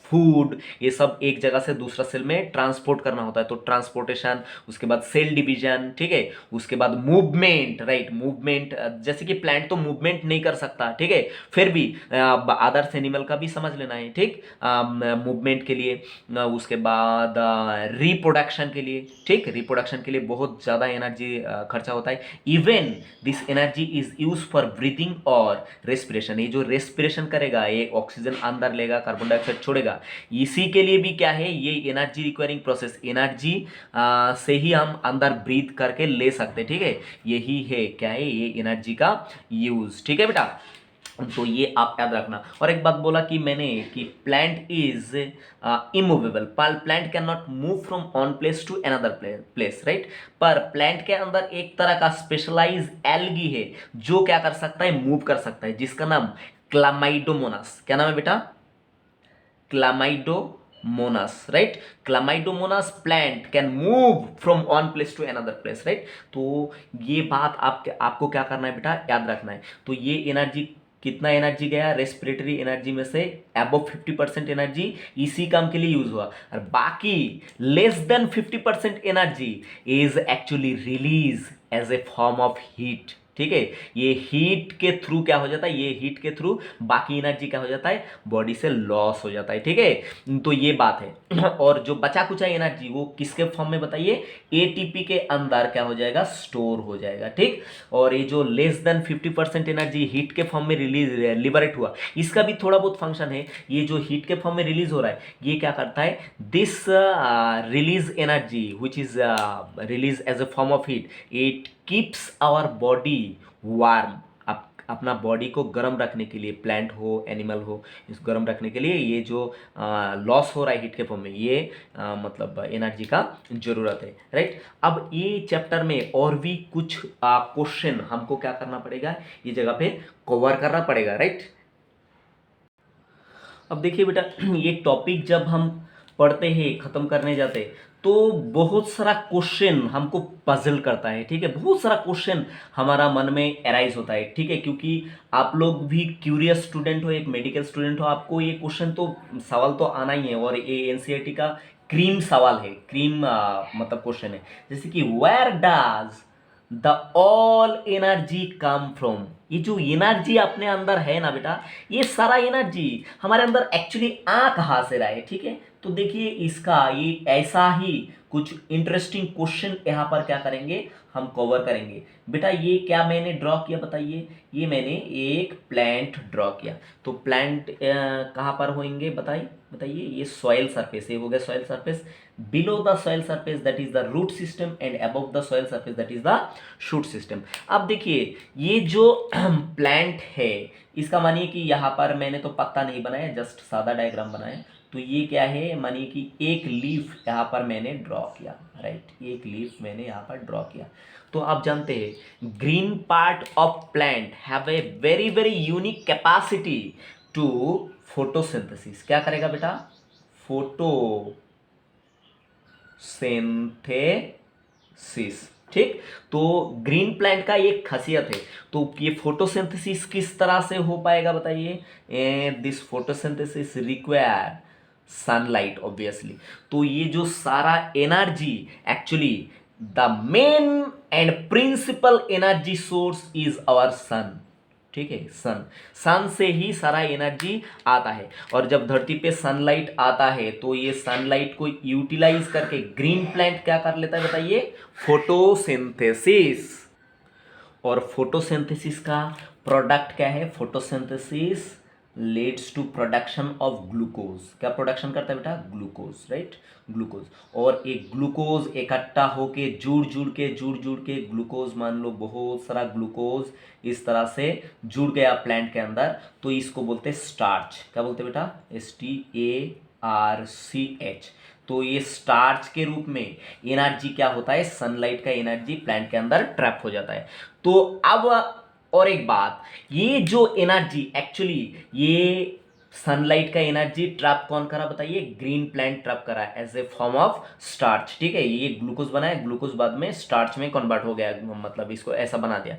फूड, ये सब एक जगह से दूसरा सेल में ट्रांसपोर्ट करना होता है, तो ट्रांसपोर्टेशन। उसके बाद सेल डिवीजन, ठीक है। उसके बाद मूवमेंट, राइट, मूवमेंट, जैसे कि प्लांट तो मूवमेंट नहीं कर सकता, ठीक है, फिर भी अदर्स एनिमल का भी समझ लेना है, ठीक, मूवमेंट के लिए। उसके बाद रिप्रोडक्शन के लिए, ठीक, रिप्रोडक्शन के लिए बहुत ज़्यादा एनर्जी खर्चा होता है। Even this energy is use for breathing और रेस्पिरेशन, ये जो रेस्पिरेशन करेगा, ये ऑक्सीजन अंदर लेगा, कार्बन डाइऑक्साइड छोड़ेगा, इसी के लिए भी क्या है, ये एनर्जी रिक्वायरिंग प्रोसेस, एनर्जी से ही हम अंदर ब्रीथ करके ले सकते हैं। ठीक है, यही है क्या है, ये एनर्जी का यूज। ठीक है बेटा, तो ये आप याद रखना। और एक बात बोला कि मैंने कि plant is immovable, plant can not move from one place to another place, right. पर प्लांट के अंदर एक तरह का स्पेशलाइज एल्गी है जो क्या कर सकता है, मूव कर सकता है, जिसका नाम क्लामाइडोमोनास। क्या नाम है बेटा, chlamydomonas, right. Chlamydomonas plant can move from one place to another place, right. तो ये बात आपको क्या करना है बेटा, याद रखना है। तो ये एनर्जी कितना एनर्जी गया रेस्पिरेटरी एनर्जी में से, अबव 50% एनर्जी इसी काम के लिए यूज हुआ, और बाकी less than 50% energy is actually release as a form of heat. ठीक है, ये हीट के थ्रू क्या हो जाता है, ये हीट के थ्रू बाकी एनर्जी क्या हो जाता है, बॉडी से लॉस हो जाता है। ठीक है, तो ये बात है। और जो बचा कुचा एनर्जी वो किसके फॉर्म में बताइए, एटीपी के अंदर क्या हो जाएगा, स्टोर हो जाएगा। ठीक, और ये जो लेस देन 50% एनर्जी हीट के फॉर्म में रिलीज लिबरेट हुआ, इसका भी थोड़ा बहुत फंक्शन है। ये जो हीट के फॉर्म में रिलीज हो रहा है, ये क्या करता है, this release energy which is release as a form of heat, it keeps our body warm. अपना बॉडी को गर्म रखने के लिए, प्लांट हो एनिमल हो, इसको गर्म रखने के लिए ये जो लॉस हो रहा है हीट के फॉर्म में, ये मतलब एनर्जी का जरूरत है। राइट, अब ये चैप्टर में और भी कुछ क्वेश्चन हमको क्या करना पड़ेगा, ये जगह पे कवर करना पड़ेगा। राइट, अब देखिए बेटा, ये टॉपिक जब हम पढ़ते हैं, ख़त्म करने जाते हैं, तो बहुत सारा क्वेश्चन हमको पजल करता है। ठीक है, बहुत सारा क्वेश्चन हमारा मन में अराइज होता है। ठीक है, क्योंकि आप लोग भी क्यूरियस स्टूडेंट हो, एक मेडिकल स्टूडेंट हो, आपको ये क्वेश्चन तो सवाल तो आना ही है, और ये एनसीईआरटी का क्रीम सवाल है, क्रीम मतलब क्वेश्चन है। जैसे कि where does the all energy come from, ये जो एनर्जी अपने अंदर है ना बेटा, ये सारा एनर्जी हमारे अंदर एक्चुअली आ कहाँ से रहा है। ठीक है, तो देखिए इसका ये ऐसा ही कुछ इंटरेस्टिंग क्वेश्चन यहाँ पर क्या करेंगे, हम कवर करेंगे। बेटा ये क्या मैंने ड्रॉ किया बताइए, ये मैंने एक प्लांट ड्रॉ किया। तो प्लांट कहाँ पर होंगे बताइए बताइए, ये सॉइल सरफेस, ये हो गया soil surface. Below the soil surface that is the root system, and above the soil surface that is the shoot system. अब देखिए ये जो प्लांट है, इसका मानिए कि यहाँ पर मैंने तो पत्ता नहीं बनाया, जस्ट सादा डायग्राम बनाया। तो ये क्या है, मानिए कि एक लीफ यहाँ पर मैंने ड्रॉ किया। राइट, एक लीफ मैंने यहाँ पर ड्रॉ किया। तो आप जानते हैं green part of plant have a very very unique capacity to photosynthesis. क्या करेगा बेटा, फोटोसिंथेसिस। ठीक, तो ग्रीन प्लांट का एक खासियत है। तो ये फोटोसिंथेसिस किस तरह से हो पाएगा बताइए, this photosynthesis require sunlight obviously. तो ये जो सारा energy actually the main and principal energy source is our sun. ठीक है, सन, सन से ही सारा एनर्जी आता है। और जब धरती पे सनलाइट आता है, तो ये सनलाइट को यूटिलाइज करके ग्रीन प्लांट क्या कर लेता है बताइए, फोटोसिंथेसिस। और फोटोसिंथेसिस का प्रोडक्ट क्या है, photosynthesis leads to production of glucose. क्या प्रोडक्शन करता है बेटा, ग्लूकोज। Right, glucose. और एक ग्लूकोज इकट्ठा होके जुड़ जुड़ के ग्लूकोज, मान लो बहुत सारा ग्लूकोज इस तरह से जुड़ गया प्लांट के अंदर, तो इसको बोलते हैं स्टार्च। क्या बोलते हैं बेटा, STARCH। तो ये स्टार्च के रूप में एनर्जी क्या होता है, सनलाइट का एनर्जी प्लांट के अंदर ट्रैप हो जाता है। तो अब और एक बात, ये जो एनर्जी एक्चुअली ये सनलाइट का एनर्जी ट्रैप कौन करा बताइए, ग्रीन प्लांट ट्रैप करा as a form of starch. ठीक है, ये ग्लूकोज बना है, ग्लूकोज बाद में स्टार्च में कन्वर्ट हो गया, मतलब इसको ऐसा बना दिया।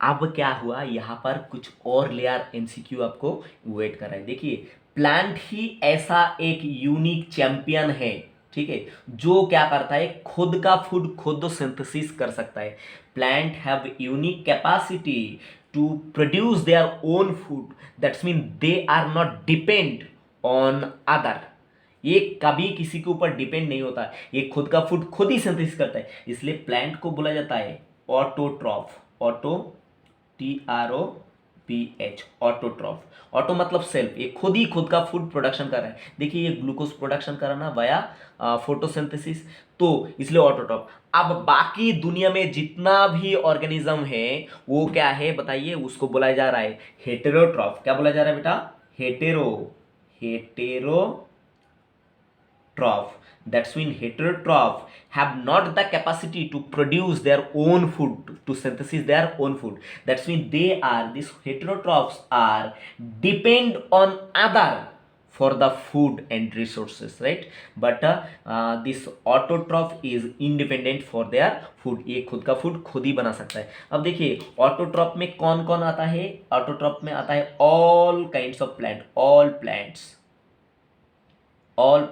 अब क्या हुआ, यहाँ पर कुछ और लेयर एमसीक्यू आपको वेट कर रहा है। देखिए प्लांट ही ऐसा एक यूनिक चैंपियन है, ठीक है, जो क्या करता है, खुद का फूड खुद सिंथेसिस कर सकता है। Plant have unique capacity to produce their own food, that's mean they are not depend on other. ये कभी किसी के ऊपर डिपेंड नहीं होता, ये खुद का फूड खुद ही सिंथेसिस करता है। इसलिए प्लांट को बोला जाता है autotroph. Auto TROPH, autotroph. Auto मतलब सेल्फ, ये खुद ही खुद का फूड प्रोडक्शन कर रहा है। देखिए ये ग्लूकोज प्रोडक्शन कर रहा ना वाया फोटोसिंथेसिस, तो इसलिए ऑटोट्रॉफ। अब बाकी दुनिया में जितना भी ऑर्गेनिज्म है वो क्या है बताइए, उसको बोला जा रहा है हेटेरोट्रॉफ। क्या बोला जा रहा है बेटा, heterotroph. That's mean heterotroph have not the capacity to produce their own food, to synthesize their own food. That's mean these heterotrophs are depend on other for the food and resources, right? But this autotroph is independent for their food. ये खुद का food खुद ही बना सकता है. अब देखिए autotroph में कौन कौन आता है. ऑटोट्रॉप में आता है all kinds of plant, all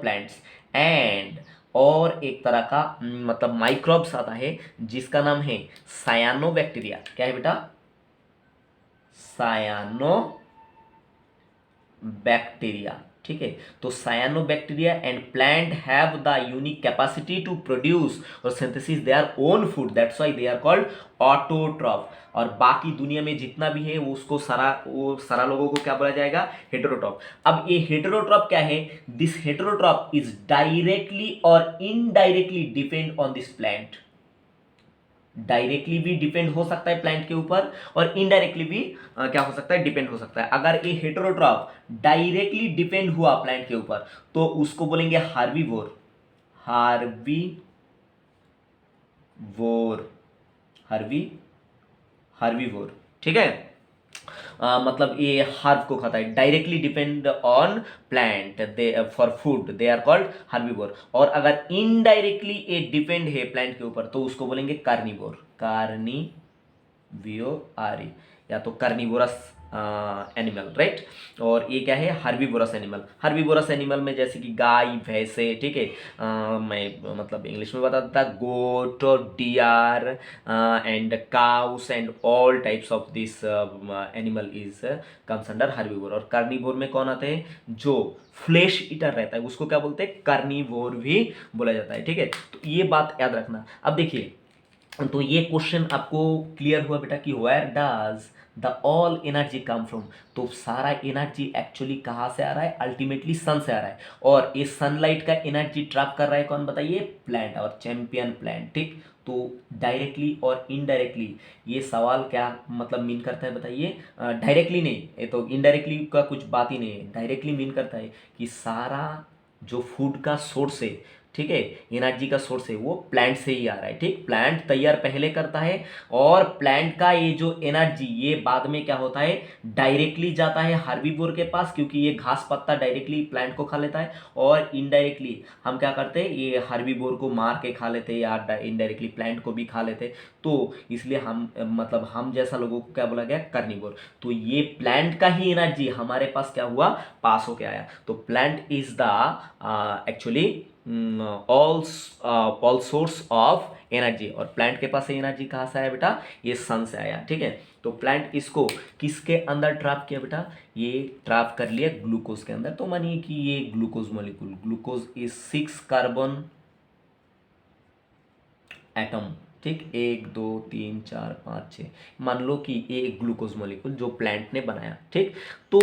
plants and और एक तरह का मतलब माइक्रोब्स आता है जिसका नाम है सायानोबैक्टीरिया. क्या है बेटा? Cyano bacteria. ठीक है, तो cyanobacteria and plant have the unique capacity to produce और synthesis their own food, that's why they are called autotroph. और बाकी दुनिया में जितना भी है वो सारा लोगों को क्या बोला जाएगा? हेटेरोट्रॉफ. अब ये हेटेरोट्रॉफ क्या है? दिस हेटेरोट्रॉफ इज डायरेक्टली और indirectly depend on this plant. Directly भी डिपेंड हो सकता है प्लांट के ऊपर और इनडायरेक्टली भी क्या हो सकता है? डिपेंड हो सकता है. अगर ये हेटेरोट्रॉफ डायरेक्टली डिपेंड हुआ प्लांट के ऊपर तो उसको बोलेंगे हार्बीवोर. हार्बीवोर. ठीक है, मतलब ये हार्ब को खाता है. Directly depend on plant they for food, they are called herbivore. और अगर इनडायरेक्टली ये डिपेंड है प्लांट के ऊपर तो उसको बोलेंगे कार्निवोर. कार्निवियोरी या तो कार्निवोरस एनिमल, राइट. और ये क्या है? Herbivores animal. हार्बीवोरस एनिमल में जैसे कि गाय, भैंसे, ठीक है, मैं मतलब इंग्लिश में बता देता, goat, deer and cows and all types of this animal is comes under herbivore. और कार्निवोर में कौन आते हैं? जो फ्लेश ईटर रहता है उसको क्या बोलते हैं? कार्निवोर भी बोला जाता है. ठीक है, तो ये बात याद रखना. अब देखिए, तो ये क्वेश्चन आपको क्लियर हुआ बेटा कि where does the all energy come from. तो सारा एनर्जी एक्चुअली कहाँ से आ रहा है? अल्टीमेटली सन से आ रहा है. और ये सनलाइट का एनर्जी ट्रैप कर रहा है कौन? बताइए, प्लांट और चैंपियन प्लांट. ठीक, तो डायरेक्टली और इनडायरेक्टली ये सवाल क्या मतलब मीन करता है बताइए? डायरेक्टली नहीं, ये तो इनडायरेक्टली का कुछ बात ही नहीं है. डायरेक्टली मीन करता है कि सारा जो फूड का सोर्स है, ठीक है, एनर्जी का सोर्स है, वो प्लांट से ही आ रहा है. ठीक, प्लांट तैयार पहले करता है और प्लांट का ये जो एनर्जी ये बाद में क्या होता है? डायरेक्टली जाता है हार्बीवोर के पास, क्योंकि ये घास पत्ता डायरेक्टली प्लांट को खा लेता है. और इनडायरेक्टली हम क्या करते हैं? ये हार्बीवोर को मार के खा लेते हैं या इनडायरेक्टली प्लांट को भी खा लेते हैं. तो इसलिए हम मतलब हम जैसा लोगों को क्या बोला गया? कार्निवोर. तो ये प्लांट का ही एनर्जी हमारे पास क्या हुआ? पास होके आया. तो plant is the actually all source of energy. और प्लांट के पास से एनर्जी कहाँ से आया बेटा? ये सन से आया. ठीक है, तो प्लांट इसको किसके अंदर ट्रैप किया बेटा? ये ट्रैप कर लिया ग्लूकोज के अंदर. तो मानिए कि ये glucose molecule, glucose is 6 carbon atom. ठीक, 1 2 3 4 5 6, मान लो कि ये एक ग्लूकोज मॉलिक्यूल जो प्लांट ने बनाया. ठीक, तो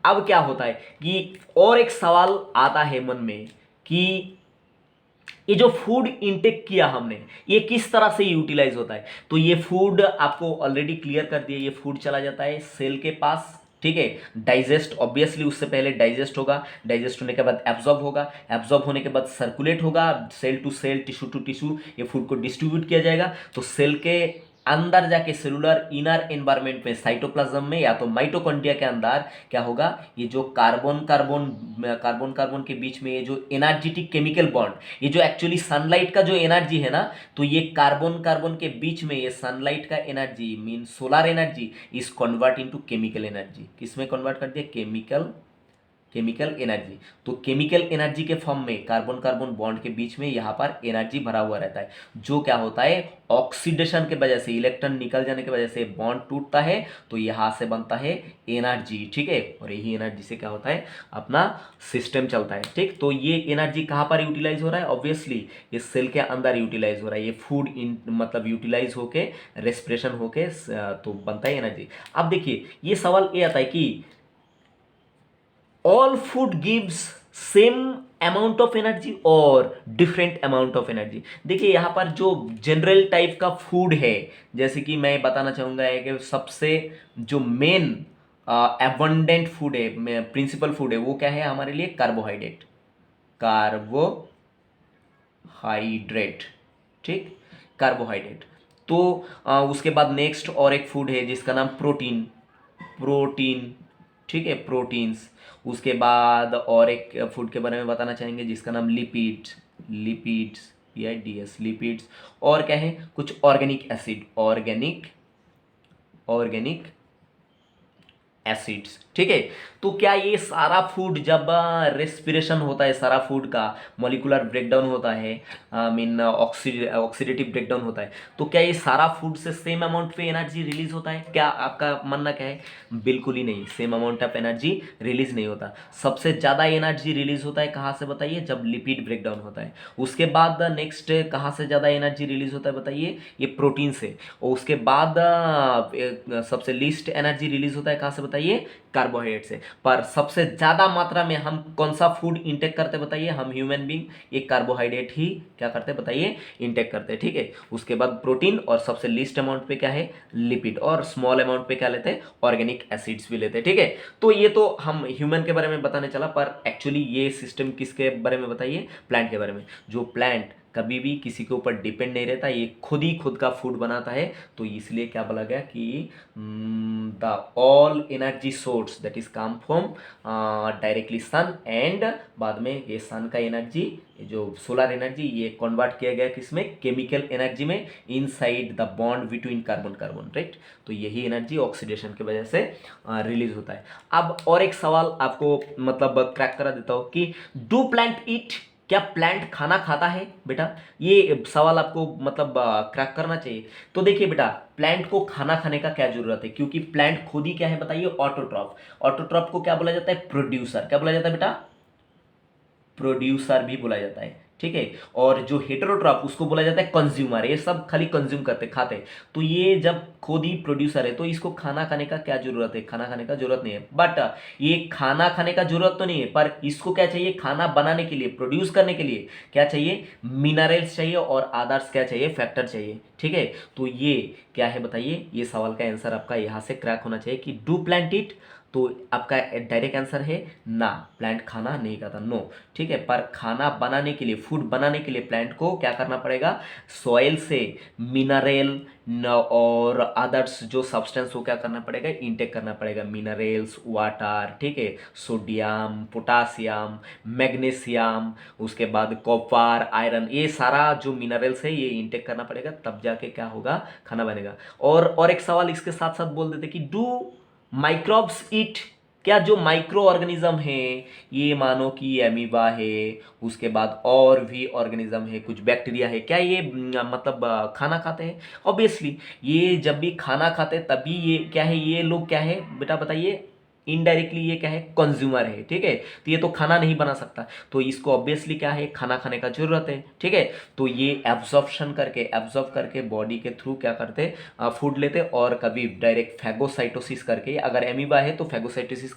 अब क्या होता है कि और एक सवाल आता है मन में कि ये जो फूड इनटेक किया हमने ये किस तरह से यूटिलाइज होता है. तो ये फूड आपको ऑलरेडी क्लियर कर दिया. ये फूड चला जाता है सेल के पास. ठीक है, डाइजेस्ट ऑब्वियसली उससे पहले डाइजेस्ट होगा. डाइजेस्ट होने के बाद एब्जॉर्ब होगा. एब्जॉर्ब होने के बाद सर्कुलेट होगा cell to cell, tissue to tissue. ये फूड को डिस्ट्रीब्यूट किया जाएगा. तो सेल के अंदर जाके सेलुलर इनर एनवायरनमेंट में, साइटोप्लाज्म में या तो माइटोकॉन्ड्रिया के अंदर क्या होगा? ये जो कार्बन कार्बन के बीच में ये जो एनर्जेटिक केमिकल बॉन्ड, ये जो एक्चुअली सनलाइट का जो एनर्जी है ना, तो ये कार्बन के बीच में ये सनलाइट का energy mean solar energy is convert into chemical energy. किसमें कन्वर्ट कर दिया? Chemical energy. तो केमिकल एनर्जी के फॉर्म में कार्बन बॉन्ड के बीच में यहाँ पर एनर्जी भरा हुआ रहता है, जो क्या होता है? ऑक्सीडेशन के वजह से, इलेक्ट्रॉन निकल जाने की वजह से बॉन्ड टूटता है, तो यहाँ से बनता है एनर्जी. ठीक है, और यही एनर्जी से क्या होता है? अपना सिस्टम चलता है. ठीक, तो ये एनर्जी कहाँ पर यूटिलाइज हो रहा है? ऑब्वियसली ये सेल के अंदर यूटिलाइज हो रहा है. ये फूड मतलब यूटिलाइज होके, रेस्पिरेशन होके तो बनता है एनर्जी. अब देखिए, ये सवाल ये आता है कि all food gives same amount of energy और different amount of energy. देखिए यहाँ पर जो जनरल टाइप का फूड है, जैसे कि मैं बताना चाहूँगा है कि सबसे जो मेन एबंडेंट फूड है, प्रिंसिपल फूड है, वो क्या है हमारे लिए? कार्बोहाइड्रेट. ठीक, कार्बोहाइड्रेट. तो उसके बाद नेक्स्ट और एक फूड है जिसका नाम प्रोटीन. ठीक है, प्रोटीन्स। उसके बाद और एक फूड के बारे में बताना चाहेंगे जिसका नाम लिपिड्स, लिपिड्स PIDS लिपिड्स। और क्या है, कुछ organic acid, organic organic acids, ठीक है। तो क्या ये सारा फूड जब रेस्पिरेशन होता है, सारा फूड का मॉलिक्यूलर ब्रेकडाउन होता है, मीन ऑक्सीडेटिव ब्रेकडाउन होता है, तो क्या ये सारा फूड से सेम अमाउंट पे एनर्जी रिलीज होता है? क्या आपका मानना क्या है? बिल्कुल ही नहीं, same amount of energy release नहीं होता। सबसे ज़्यादा एनर्जी रिलीज होता है कहाँ से बताइए? जब लिपिड ब्रेकडाउन होता है। उसके बाद नेक्स्ट कहाँ से ज़्यादा एनर्जी रिलीज होता है बताइए? ये प्रोटीन से। और उसके बाद सबसे लीस्ट एनर्जी रिलीज होता है कहाँ से बताइए? कार्बोहाइड्रेट से। पर सबसे ज़्यादा मात्रा में हम कौन सा फूड इंटेक करते बताइए? हम ह्यूमन बींग ये कार्बोहाइड्रेट ही क्या करते बताइए? इंटेक करते हैं, ठीक है। उसके बाद प्रोटीन, और सबसे लीस्ट अमाउंट पे क्या है? लिपिड। और स्मॉल अमाउंट पे क्या लेते हैं? ऑर्गेनिक एसिड्स भी लेते हैं, ठीक है। तो ये तो हम ह्यूमन के बारे में बताने चला, पर एक्चुअली ये सिस्टम किसके बारे में बताइए? प्लांट के बारे में। जो प्लांट कभी भी किसी के ऊपर डिपेंड नहीं रहता, ये खुद ही खुद का फूड बनाता है। तो इसलिए क्या बोला गया कि the all energy source that is come from directly sun, and बाद में ये सन का एनर्जी, जो सोलर एनर्जी, ये कन्वर्ट किया गया किसमें? केमिकल एनर्जी में, inside the bond between carbon carbon, right. तो यही एनर्जी ऑक्सीडेशन की वजह से रिलीज होता है। अब और एक सवाल आपको मतलब क्रैक करा देता हूँ कि डू प्लांट ईट? क्या प्लांट खाना खाता है बेटा? ये सवाल आपको मतलब क्रैक करना चाहिए। तो देखिए बेटा, प्लांट को खाना खाने का क्या जरूरत है? क्योंकि प्लांट खुद ही क्या है बताइए? ऑटोट्रॉफ। ऑटोट्रॉफ को क्या बोला जाता है? प्रोड्यूसर। क्या बोला जाता है बेटा? प्रोड्यूसर भी बोला जाता है, ठीक है। और जो हेटेरोट्रॉफ उसको बोला जाता है कंज्यूमर। ये सब खाली कंज्यूम करते, खाते। तो ये जब खुद ही प्रोड्यूसर है तो इसको खाना खाने का क्या जरूरत है? खाना खाने का जरूरत नहीं है। बट ये खाना खाने का जरूरत तो नहीं है, पर इसको क्या चाहिए? खाना बनाने के लिए, प्रोड्यूस करने के लिए क्या चाहिए? मिनरल्स चाहिए, और अदर्स क्या चाहिए? फैक्टर चाहिए, ठीक है। तो ये क्या है बताइए? ये सवाल का आंसर आपका यहां से क्रैक होना चाहिए कि डू प्लांट इट? तो आपका डायरेक्ट आंसर है ना, प्लांट खाना नहीं खाता, नो, ठीक है। पर खाना बनाने के लिए, फूड बनाने के लिए प्लांट को क्या करना पड़ेगा? सॉइल से मिनरल और अदर्स जो सब्सटेंस हो क्या करना पड़ेगा? इनटेक करना पड़ेगा। मिनरल्स, वाटर, ठीक है, सोडियम, पोटासियम, मैग्नीशियम, उसके बाद कॉपर, आयरन, ये सारा जो मिनरल्स है ये इनटेक करना पड़ेगा, तब जाके क्या होगा? खाना बनेगा। और एक सवाल इसके साथ साथ बोल देते कि डू माइक्रोब्स ईट? क्या जो माइक्रो ऑर्गेनिज्म है, ये मानो कि एमीबा है, उसके बाद और भी ऑर्गेनिज्म है, कुछ बैक्टीरिया है, क्या ये मतलब खाना खाते हैं? ऑब्वियसली ये जब भी खाना खाते हैं तभी ये क्या है? ये लोग क्या है बेटा बताइए? इनडायरेक्टली ये क्या है? कंज्यूमर है, ठीक है। तो ये तो खाना नहीं बना सकता, तो इसको ऑब्वियसली क्या है? खाना खाने का जरूरत है, ठीक है। तो ये एब्जॉर्ब करके बॉडी के थ्रू क्या करते? फूड लेते, और कभी डायरेक्ट फैगोसाइटोसिस करके, अगर एमीबा है तो फैगोसाइटोसिस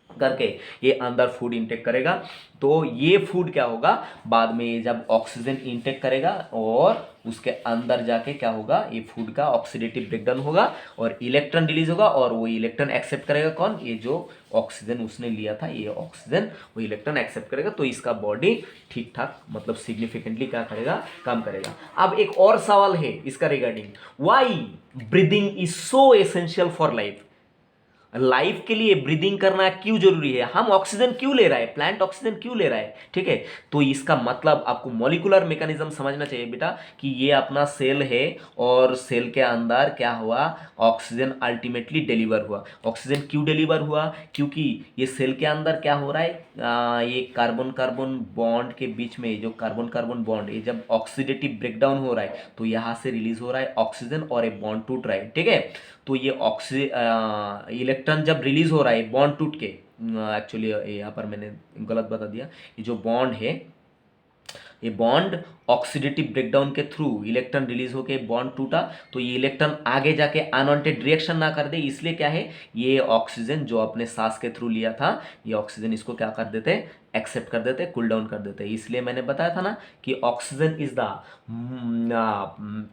करके ये अंदर फूड इंटेक करेगा। तो ये फूड क्या होगा? बाद में जब ऑक्सीजन इंटेक करेगा, और उसके अंदर जाके क्या होगा? ये फूड का ऑक्सीडेटिव ब्रेकडाउन होगा, और इलेक्ट्रॉन रिलीज होगा, और वो इलेक्ट्रॉन एक्सेप्ट करेगा कौन? ये जो ऑक्सीजन उसने लिया था, ये ऑक्सीजन वो इलेक्ट्रॉन एक्सेप्ट करेगा। तो इसका बॉडी ठीक ठाक मतलब सिग्निफिकेंटली क्या करेगा? काम करेगा। अब एक और सवाल है इसका regarding, why breathing is so essential for life? Life के लिए ब्रीदिंग करना क्यों जरूरी है? हम ऑक्सीजन क्यों ले रहा है? प्लांट ऑक्सीजन क्यों ले रहा है, ठीक है। तो इसका मतलब आपको मॉलिक्यूलर मैकेनिज्म समझना चाहिए बेटा, कि ये अपना सेल है, और सेल के अंदर क्या हुआ? ऑक्सीजन अल्टीमेटली डिलीवर हुआ। ऑक्सीजन क्यों डिलीवर हुआ? क्योंकि ये सेल के अंदर क्या हो रहा है? ये कार्बन कार्बन बॉन्ड के बीच में, जो कार्बन कार्बन बॉन्ड, ये जब ऑक्सीडेटिव ब्रेकडाउन हो रहा है तो यहाँ से रिलीज हो रहा है ऑक्सीजन, और एक बॉन्ड टूट रहा है, ठीक है। तो ये इलेक्ट्रॉन जब रिलीज हो रहा है बॉन्ड टूट के, एक्चुअली यहाँ पर मैंने गलत बता दिया, ये जो बॉन्ड है, ये बॉन्ड ऑक्सीडेटिव ब्रेकडाउन के थ्रू इलेक्ट्रॉन रिलीज होके बॉन्ड टूटा, तो ये इलेक्ट्रॉन आगे जाके अनवांटेड रिएक्शन ना कर दे, इसलिए क्या है? ये ऑक्सीजन जो अपने सांस के थ्रू लिया था, ये ऑक्सीजन इसको क्या कर देते? एक्सेप्ट कर देते, कूल डाउन कर देते। इसलिए मैंने बताया था ना कि oxygen is the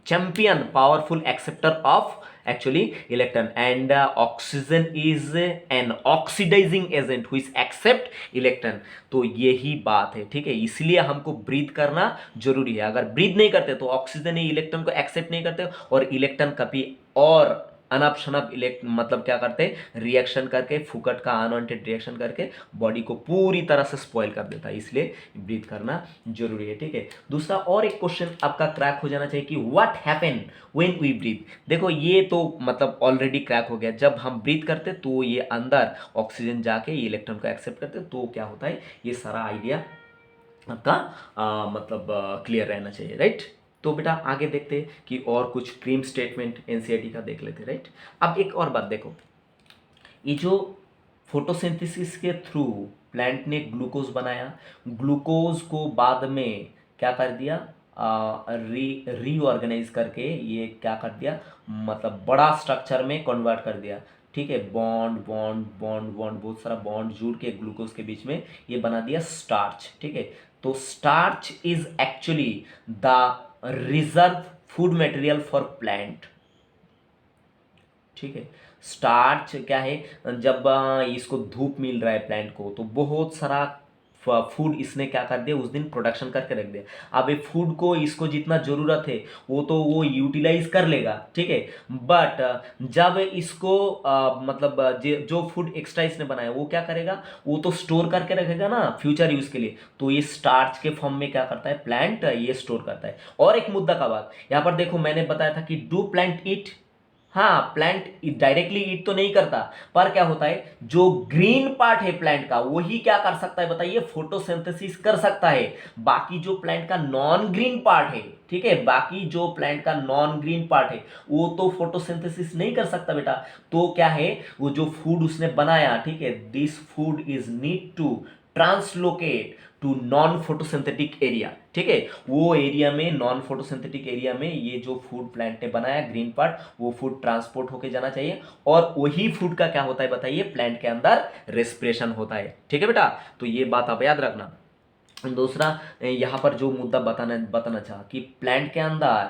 champion powerful acceptor of actually electron, and oxygen is an oxidizing agent which accept electron। तो यही बात है, ठीक है। इसलिए हमको ब्रीथ करना जरूरी है। अगर ब्रीथ नहीं करते तो ऑक्सीजन इलेक्ट्रॉन को एक्सेप्ट नहीं करते, और इलेक्ट्रॉन कभी और अनप शनप इलेक्ट मतलब क्या करते, रिएक्शन करके, फुकट का अनवांटेड रिएक्शन करके बॉडी को पूरी तरह से स्पॉइल कर देता है, इसलिए ब्रीथ करना जरूरी है। ठीक है, दूसरा और एक क्वेश्चन आपका क्रैक हो जाना चाहिए कि what happen when we breathe. देखो ये तो मतलब ऑलरेडी क्रैक हो गया, जब हम ब्रीथ करते तो ये अंदर ऑक्सीजन जाके ये इलेक्ट्रॉन को एक्सेप्ट करते तो क्या होता है, ये सारा आइडिया आपका मतलब क्लियर रहना चाहिए, राइट। तो बेटा आगे देखते हैं कि और कुछ क्रीम स्टेटमेंट एनसीईआरटी का देख लेते हैं, राइट। अब एक और बात देखो, ये जो फोटोसिंथेसिस के थ्रू प्लांट ने ग्लूकोज बनाया, ग्लूकोज को बाद में क्या कर दिया, रीऑर्गेनाइज करके ये क्या कर दिया, मतलब बड़ा स्ट्रक्चर में कन्वर्ट कर दिया। ठीक है, बॉन्ड बॉन्ड बॉन्ड बॉन्ड बहुत सारा बॉन्ड जुड़ के ग्लूकोज के बीच में ये बना दिया स्टार्च। ठीक है, तो starch is actually the reserve food material for plant. ठीक है, स्टार्च क्या है, जब इसको धूप मिल रहा है प्लांट को तो बहुत सारा फूड इसने क्या कर दिया उस दिन प्रोडक्शन करके रख दिया। अब ये फूड को इसको जितना जरूरत है वो तो वो यूटिलाइज कर लेगा। ठीक है, बट जब इसको मतलब जो फूड एक्स्ट्रा इसने बनाया वो क्या करेगा, वो तो स्टोर करके रखेगा ना फ्यूचर यूज के लिए, तो ये स्टार्च के फॉर्म में क्या करता है प्लांट, ये स्टोर करता है। और एक मुद्दा का बात यहाँ पर देखो, मैंने बताया था कि डू प्लांट ईट, हाँ प्लांट डायरेक्टली ईट तो नहीं करता, पर क्या होता है जो ग्रीन पार्ट है प्लांट का वही क्या कर सकता है बताइए, फोटोसिंथेसिस कर सकता है। बाकी जो प्लांट का नॉन ग्रीन पार्ट है, ठीक है, बाकी जो प्लांट का नॉन ग्रीन पार्ट है वो तो फोटोसिंथेसिस नहीं कर सकता बेटा। तो क्या है, वो जो फूड उसने बनाया, ठीक है, this food is need to translocate to non photosynthetic area. ठीक है, वो एरिया में, नॉन फोटोसिंथेटिक एरिया में ये जो फूड प्लांट ने बनाया ग्रीन पार्ट, वो फूड ट्रांसपोर्ट होके जाना चाहिए, और वही फूड का क्या होता है बताइए, प्लांट के अंदर रेस्पिरेशन होता है। ठीक है बेटा, तो ये बात आप याद रखना। दूसरा यहाँ पर जो मुद्दा बताना बताना चाहा कि प्लांट के अंदर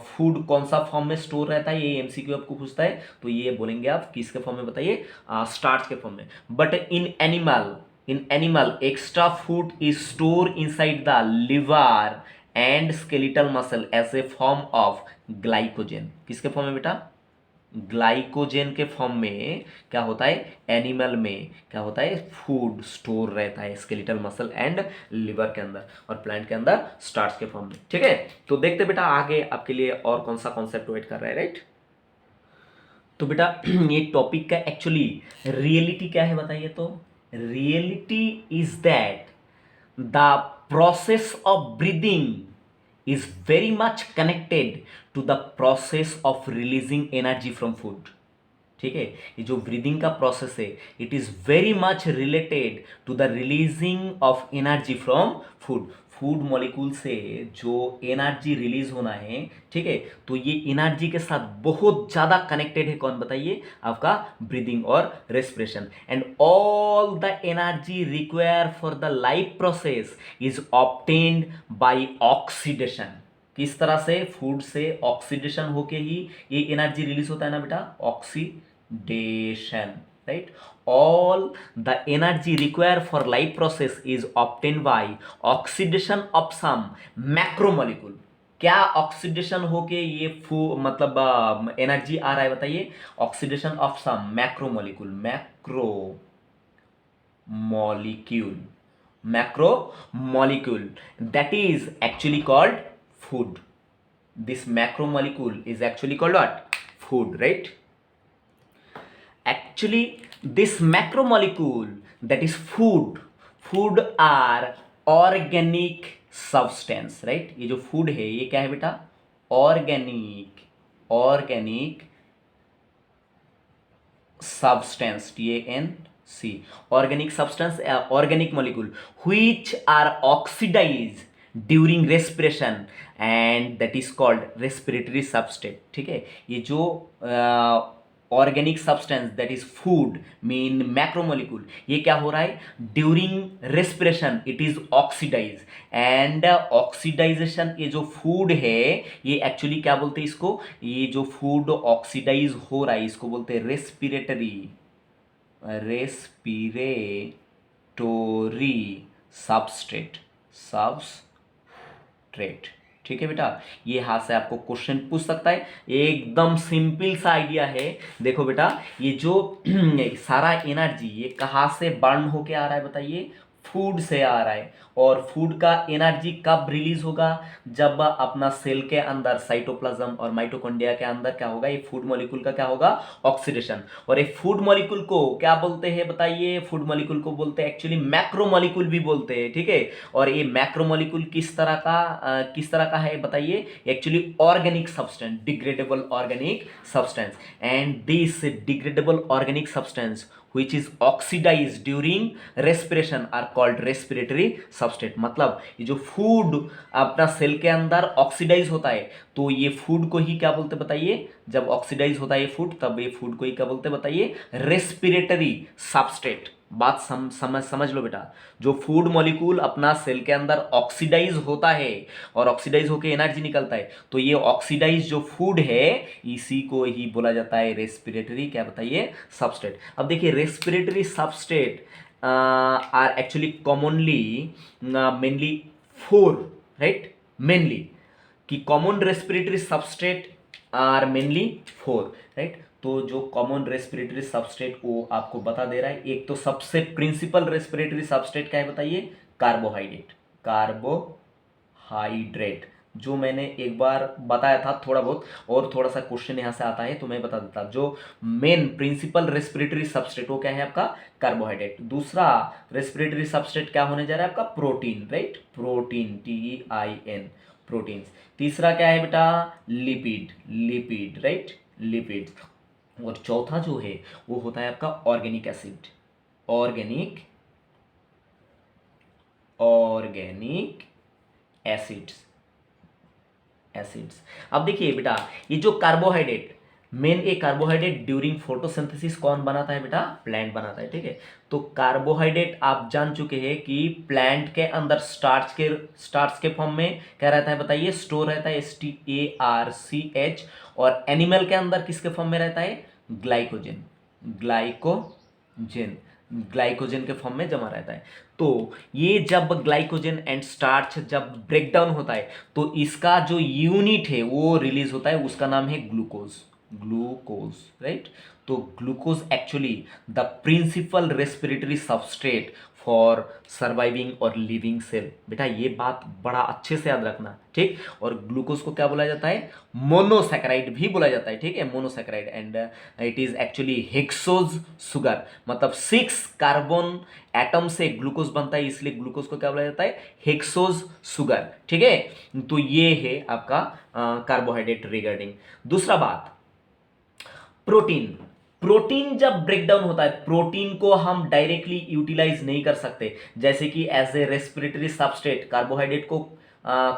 फूड कौन सा फॉर्म में स्टोर रहता है, ये एमसीक्यू आपको पूछता है, तो ये बोलेंगे आप किसके फॉर्म में बताइए, स्टार्च के फॉर्म में। But in animal extra food is store inside the liver and skeletal muscle as a form of glycogen. किसके फॉर्म में बेटा, ग्लाइकोजन के फॉर्म में क्या होता है, एनिमल में क्या होता है, फूड स्टोर रहता है स्केलेटल मसल एंड लिवर के अंदर, और प्लांट के अंदर स्टार्च के फॉर्म में। ठीक है, तो देखते बेटा आगे आपके लिए और कौन सा कॉन्सेप्ट वेट कर रहा है, राइट। तो बेटा ये टॉपिक का एक्चुअली रियलिटी क्या है बताइए, तो reality is that the process of breathing is very much connected to the process of releasing energy from food। ठीक है, ये जो ब्रीदिंग का प्रोसेस है it is very much related to the releasing of energy from food. Food molecule से जो energy release होना है, ठीक है, तो ये एनर्जी के साथ बहुत ज्यादा कनेक्टेड है, कौन बताइए, आपका ब्रीदिंग और respiration. And all the energy require for the life process is obtained by oxidation. किस तरह से, फूड से ऑक्सीडेशन होके ही ये एनर्जी रिलीज होता है ना बेटा, oxidation, right? All the energy required for life process is obtained by oxidation of some macromolecule। क्या ऑक्सीडेशन होके ये मतलब एनर्जी आ रहा है बताइए, oxidation of some macromolecule, macromolecule that is actually called food। this macromolecule is actually called what, food, right? Actually this macromolecule that is food are organic substance, right? ये जो food है ये क्या है बेटा, organic substance, TANC, organic substance, organic molecule which are oxidized during respiration and that is called respiratory substrate। ठीक है, ये जो organic substance that is food mean macromolecule, ये क्या हो रहा है during respiration, it is oxidize, and oxidization, ये जो फूड है ये एक्चुअली क्या बोलते हैं इसको, ये जो फूड ऑक्सीडाइज हो रहा है इसको बोलते हैं रेस्पिरेटोरी सबस्ट्रेट। ठीक है बेटा, ये हाथ से आपको क्वेश्चन पूछ सकता है, एकदम सिंपल सा आइडिया है। देखो बेटा, ये जो सारा एनर्जी ये कहाँ से बर्न होके आ रहा है बताइए, फूड से आ रहा है। और फूड का एनर्जी कब रिलीज होगा, जब अपना सेल के अंदर साइटोप्लाज्म और माइटोकॉन्ड्रिया के अंदर क्या होगा, ये फूड मॉलिक्यूल का क्या होगा, ऑक्सीडेशन। और ये फूड मॉलिक्यूल को क्या बोलते हैं बताइए, फूड मॉलिक्यूल को बोलते हैं एक्चुअली मैक्रो मॉलिक्यूल भी बोलते हैं, ठीक है। और ये मैक्रो मॉलिक्यूल किस तरह का है बताइए, actually organic substance, degradable organic substance. And this degradable organic substance which is oxidized during respiration are called respiratory substrate। मतलब ये जो फूड अपना सेल के अंदर ऑक्सीडाइज होता है, तो ये फूड को ही क्या बोलते बताइए, जब ऑक्सीडाइज होता है ये फूड, तब ये फूड को ही क्या बोलते बताइए, रेस्पिरेटरी सबस्ट्रेट। बात समझ लो बेटा, जो फूड मॉलिक्यूल अपना सेल के अंदर ऑक्सीडाइज होता है और ऑक्सीडाइज होकर एनर्जी निकलता है, तो ये ऑक्सीडाइज जो फूड है इसी को ही बोला जाता है रेस्पिरेटरी क्या बताइए, सबस्ट्रेट। अब देखिए respiratory substrate are actually commonly mainly four, right, mainly कि common respiratory substrate are mainly four, right. तो जो कॉमन रेस्पिरेटरी सबस्ट्रेट वो आपको बता दे रहा है, एक तो सबसे प्रिंसिपल रेस्पिरेटरी सबस्ट्रेट क्या है बताइए, कार्बोहाइड्रेट। कार्बोहाइड्रेट जो मैंने एक बार बताया था थोड़ा बहुत, और थोड़ा सा क्वेश्चन यहां से आता है तो मैं बता देता, जो मेन प्रिंसिपल रेस्पिरेटरी सबस्ट्रेट वो क्या है आपका, कार्बोहाइड्रेट। दूसरा रेस्पिरेटरी सबस्ट्रेट क्या होने जा रहा है आपका, protein, right, protein, TEIN, proteins. तीसरा क्या है बेटा, लिपिड, लिपिड, राइट, लिपिड। और चौथा जो है वो होता है आपका organic acid, organic organic acids, acids. अब देखिए बेटा, ये जो कार्बोहाइड्रेट, मेन ए कार्बोहाइड्रेट ड्यूरिंग फोटोसिंथेसिस कौन बनाता है बेटा, प्लांट बनाता है, ठीक है। तो कार्बोहाइड्रेट आप जान चुके हैं कि प्लांट के अंदर स्टार्च के फॉर्म में क्या रहता है बताइए, स्टोर रहता है, STARCH। और एनिमल के अंदर किसके फॉर्म में रहता है, ग्लाइकोजन, ग्लाइकोजन, ग्लाइकोजन के फॉर्म में जमा रहता है। तो ये जब ग्लाइकोजन एंड स्टार्च जब ब्रेक डाउन होता है, तो इसका जो यूनिट है वो रिलीज होता है, उसका नाम है ग्लूकोज, ग्लूकोज, राइट। तो glucose actually the principal respiratory substrate for surviving और लिविंग सेल। बेटा ये बात बड़ा अच्छे से याद रखना, ठीक। और ग्लूकोज को क्या बोला जाता है, मोनोसैकेराइड भी बोला जाता है, ठीक है, monosaccharide. And it is actually hexose sugar, मतलब 6 कार्बन एटम से ग्लूकोज बनता है, इसलिए ग्लूकोज को क्या बोला जाता है, हेक्सोज सुगर, ठीक है। तो ये है आपका कार्बोहाइड्रेट रिगार्डिंग। दूसरा बात, प्रोटीन। प्रोटीन जब ब्रेक डाउन होता है, प्रोटीन को हम डायरेक्टली यूटिलाइज नहीं कर सकते, जैसे कि as a respiratory substrate carbohydrate को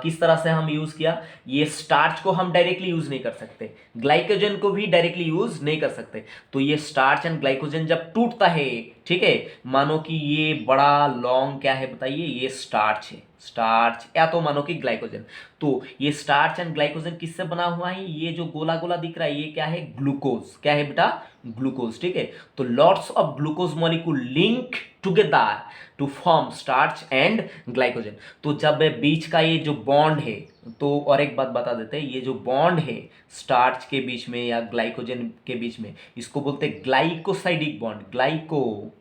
किस तरह से हम यूज किया, ये स्टार्च को हम डायरेक्टली यूज नहीं कर सकते, ग्लाइकोजन को भी डायरेक्टली यूज नहीं कर सकते। तो ये स्टार्च एंड ग्लाइकोजन जब टूटता है, ठीक है, मानो कि ये बड़ा लॉन्ग क्या है बताइए, ये स्टार्च है, स्टार्च, या तो मानो कि ग्लाइकोजन। तो ये स्टार्च एंड ग्लाइकोजन किससे बना हुआ है, ये जो गोला गोला दिख रहा है ये क्या है, ग्लूकोज, क्या है बेटा, ग्लूकोज, ठीक है। तो lots of glucose molecule link together to form starch and glycogen. तो जब बीच का ये जो बॉन्ड है, तो और एक बात बता देते हैं, ये जो बॉन्ड है स्टार्च के बीच में या ग्लाइकोजन के बीच में, इसको बोलते हैं ग्लाइकोसाइडिक बॉन्ड, ग्लाइकोसाइडिक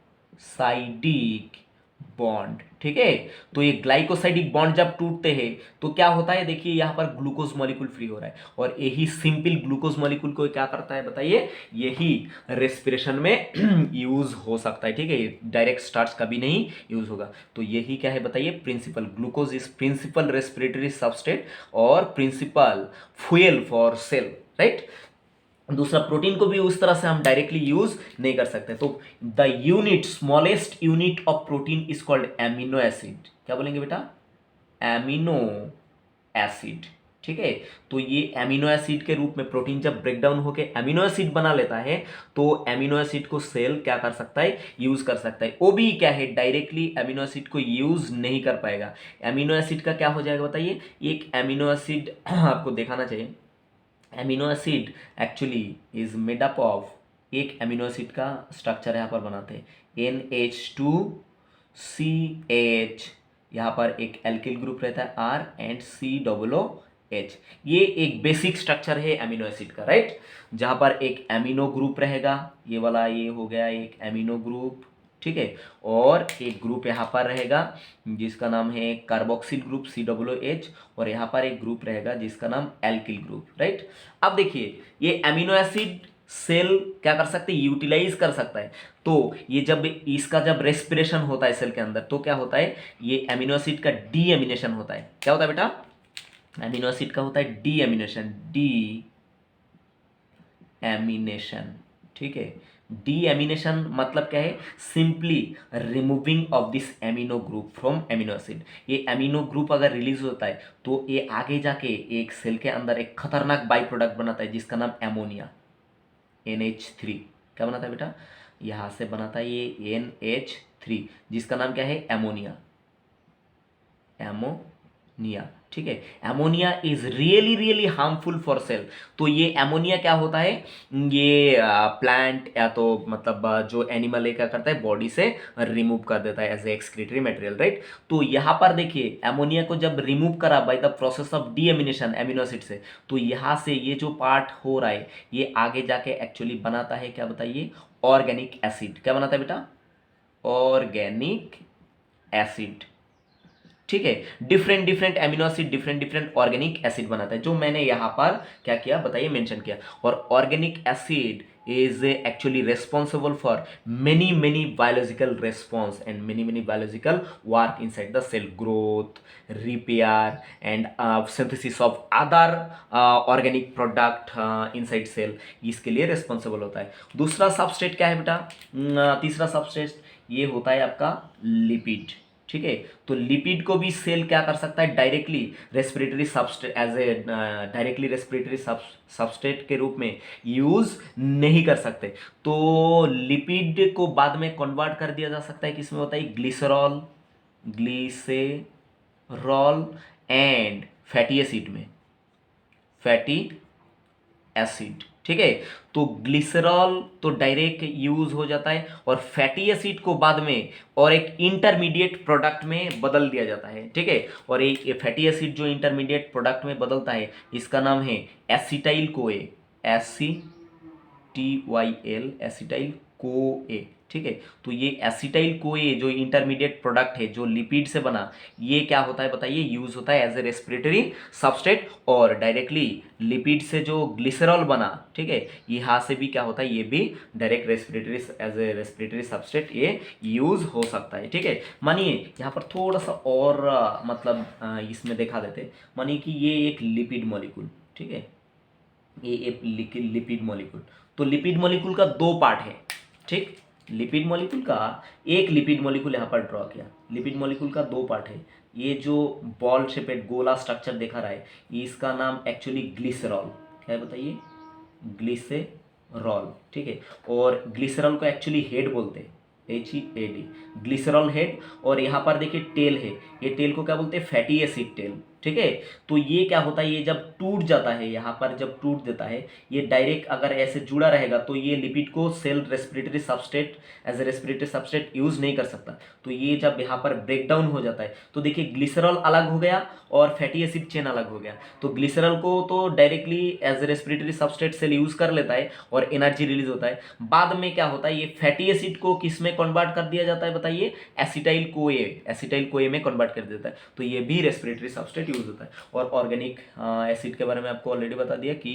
बॉन्ड, ठीक है। तो ये ग्लाइकोसाइडिक बॉन्ड जब टूटते हैं तो क्या होता है, देखिए यहाँ पर ग्लूकोज मॉलिक्यूल फ्री हो रहा है, और यही सिंपल ग्लूकोज मॉलिक्यूल को क्या करता है बताइए, यही रेस्पिरेशन में यूज हो सकता है, ठीक है, डायरेक्ट स्टार्च कभी नहीं यूज होगा। तो यही क्या है बताइए, principal, glucose is principal respiratory substrate और principal fuel for cell, right. दूसरा, प्रोटीन को भी उस तरह से हम डायरेक्टली यूज नहीं कर सकते। तो the unit, smallest unit of protein is called amino acid. क्या बोलेंगे बेटा, एमिनो एसिड, ठीक है। तो ये एमिनो एसिड के रूप में प्रोटीन जब ब्रेक डाउन होकर एमिनो एसिड बना लेता है, तो एमिनो एसिड को सेल क्या कर सकता है, यूज कर सकता है। वो भी क्या है, डायरेक्टली एमिनो एसिड को यूज नहीं कर पाएगा। एमिनो एसिड का क्या हो जाएगा बताइए, एक एमिनो एसिड आपको दिखाना चाहिए, amino acid actually is made up of, एक एमिनो एसिड का स्ट्रक्चर यहाँ पर बनाते हैं, NH2CH, यहाँ पर एक एल्किल ग्रुप रहता है R एंड COO एच, ये एक बेसिक स्ट्रक्चर है एमिनो एसिड का, राइट। जहां पर एक एमिनो ग्रुप रहेगा, ये वाला ये हो गया एक एमिनो ग्रुप, ठीक है। और एक ग्रुप यहाँ पर रहेगा जिसका नाम है कार्बोक्सिल ग्रुप COOH, और यहाँ पर एक ग्रुप रहेगा जिसका नाम एल्किल ग्रुप, राइट। अब देखिए ये एमिनो एसिड सेल क्या कर सकते हैं, यूटिलाइज कर सकता है। तो ये जब इसका जब रेस्पिरेशन होता है सेल के अंदर, तो क्या होता है, ये एमिनो एसिड का डीएमिनेशन होता है। क्या होता है बेटा, एमिनो एसिड का होता है डीएमिनेशन, डी एमिनेशन, ठीक है। डीएमिनेशन मतलब क्या है, simply removing of this amino group from amino acid. ये एमिनो ग्रुप अगर रिलीज होता है तो ये आगे जाके एक सेल के अंदर एक खतरनाक बाई प्रोडक्ट बनाता है जिसका नाम एमोनिया, NH3। क्या बनाता है बेटा, यहां से बनाता है ये NH3 जिसका नाम क्या है, एमोनिया, एमोनिया, ठीक है। Ammonia is really really harmful for sale. तो ये एमोनिया क्या होता है, ये प्लांट या तो मतलब जो एनिमल है क्या करता है, बॉडी से रिमूव कर देता है as a excretory material, right. तो यहाँ पर देखिए एमोनिया को जब रिमूव करा by the process of deamination amino acid से, तो यहाँ से ये जो पार्ट हो रहा है ये आगे जाके एक्चुअली बनाता है, क्या बताइए, ऑर्गेनिक एसिड। क्या बनाता है बेटा, ऑर्गेनिक एसिड, ठीक है। Different different amino acid different different organic acid बनाता है, जो मैंने यहां पर क्या किया बताइए, मेंशन किया। और organic acid is actually responsible for many many biological response and many many biological work inside the cell, growth, repair and synthesis of other organic product inside cell, इसके लिए रेस्पॉन्सिबल होता है। दूसरा सबस्ट्रेट क्या है बेटा, तीसरा सबस्ट्रेट ये होता है आपका लिपिड, ठीक है। तो लिपिड को भी सेल क्या कर सकता है, directly respiratory substrate as a directly respiratory substrate के रूप में यूज नहीं कर सकते। तो लिपिड को बाद में कन्वर्ट कर दिया जा सकता है किसमें, होता है glycerol, glycerol and fatty acid में, फैटी एसिड, ठीक है। तो ग्लिसरॉल तो डायरेक्ट यूज हो जाता है और फैटी एसिड को बाद में और एक इंटरमीडिएट प्रोडक्ट में बदल दिया जाता है, ठीक है। और एक फैटी एसिड जो इंटरमीडिएट प्रोडक्ट में बदलता है इसका नाम है acetyl CoA, SCTYL, acetyl CoA, ठीक है। तो ये एसिटाइल कोए जो इंटरमीडिएट प्रोडक्ट है जो लिपिड से बना, ये क्या होता है बताइए, यूज होता है एज ए रेस्पिरेटरी सबस्ट्रेट। और डायरेक्टली लिपिड से जो ग्लिसरॉल बना, ठीक है, यहाँ से भी क्या होता है, ये भी direct respiratory as a respiratory substrate ये यूज हो सकता है, ठीक है। मानिए यहाँ पर थोड़ा सा और मतलब इसमें दिखा देते, मानिए कि ये एक लिपिड मॉलिक्यूल, ठीक है, ये एक लिपिड मॉलिक्यूल। तो लिपिड मॉलिक्यूल का दो पार्ट है, ठीक। लिपिड मॉलिक्यूल का एक लिपिड मॉलिक्यूल यहाँ पर ड्रॉ किया, लिपिड मॉलिक्यूल का दो पार्ट है। ये जो बॉल शेपेड गोला स्ट्रक्चर देखा रहा है, इसका नाम एक्चुअली ग्लिसरॉल, क्या है बताइए, ग्लिसरॉल, ठीक है। और ग्लिसरॉल को एक्चुअली हेड बोलते हैं, HEAD, ग्लिसरॉल हेड। और यहाँ पर देखिए टेल है, ये टेल को क्या बोलते हैं, फैटी एसिड टेल, ठीक है। तो ये क्या होता है, ये जब टूट जाता है, यहाँ पर जब टूट देता है, ये डायरेक्ट अगर ऐसे जुड़ा रहेगा तो ये लिपिड को cell respiratory substrate as a respiratory substrate use नहीं कर सकता। तो ये जब यहाँ पर ब्रेक डाउन हो जाता है तो देखिए ग्लिसरॉल अलग हो गया और फैटी एसिड चेन अलग हो गया। तो ग्लिसरॉल को तो directly as a respiratory substrate cell use कर लेता है और एनर्जी रिलीज होता है। बाद में क्या होता है, ये फैटी एसिड को किस में कन्वर्ट कर दिया जाता है बताइए, एसिटाइल कोए में कन्वर्ट कर देता है। तो ये भी रेस्पिरेटरी सबस्ट्रेट यूज होता है। और ऑर्गेनिक एसिड के बारे में आपको ऑलरेडी बता दिया कि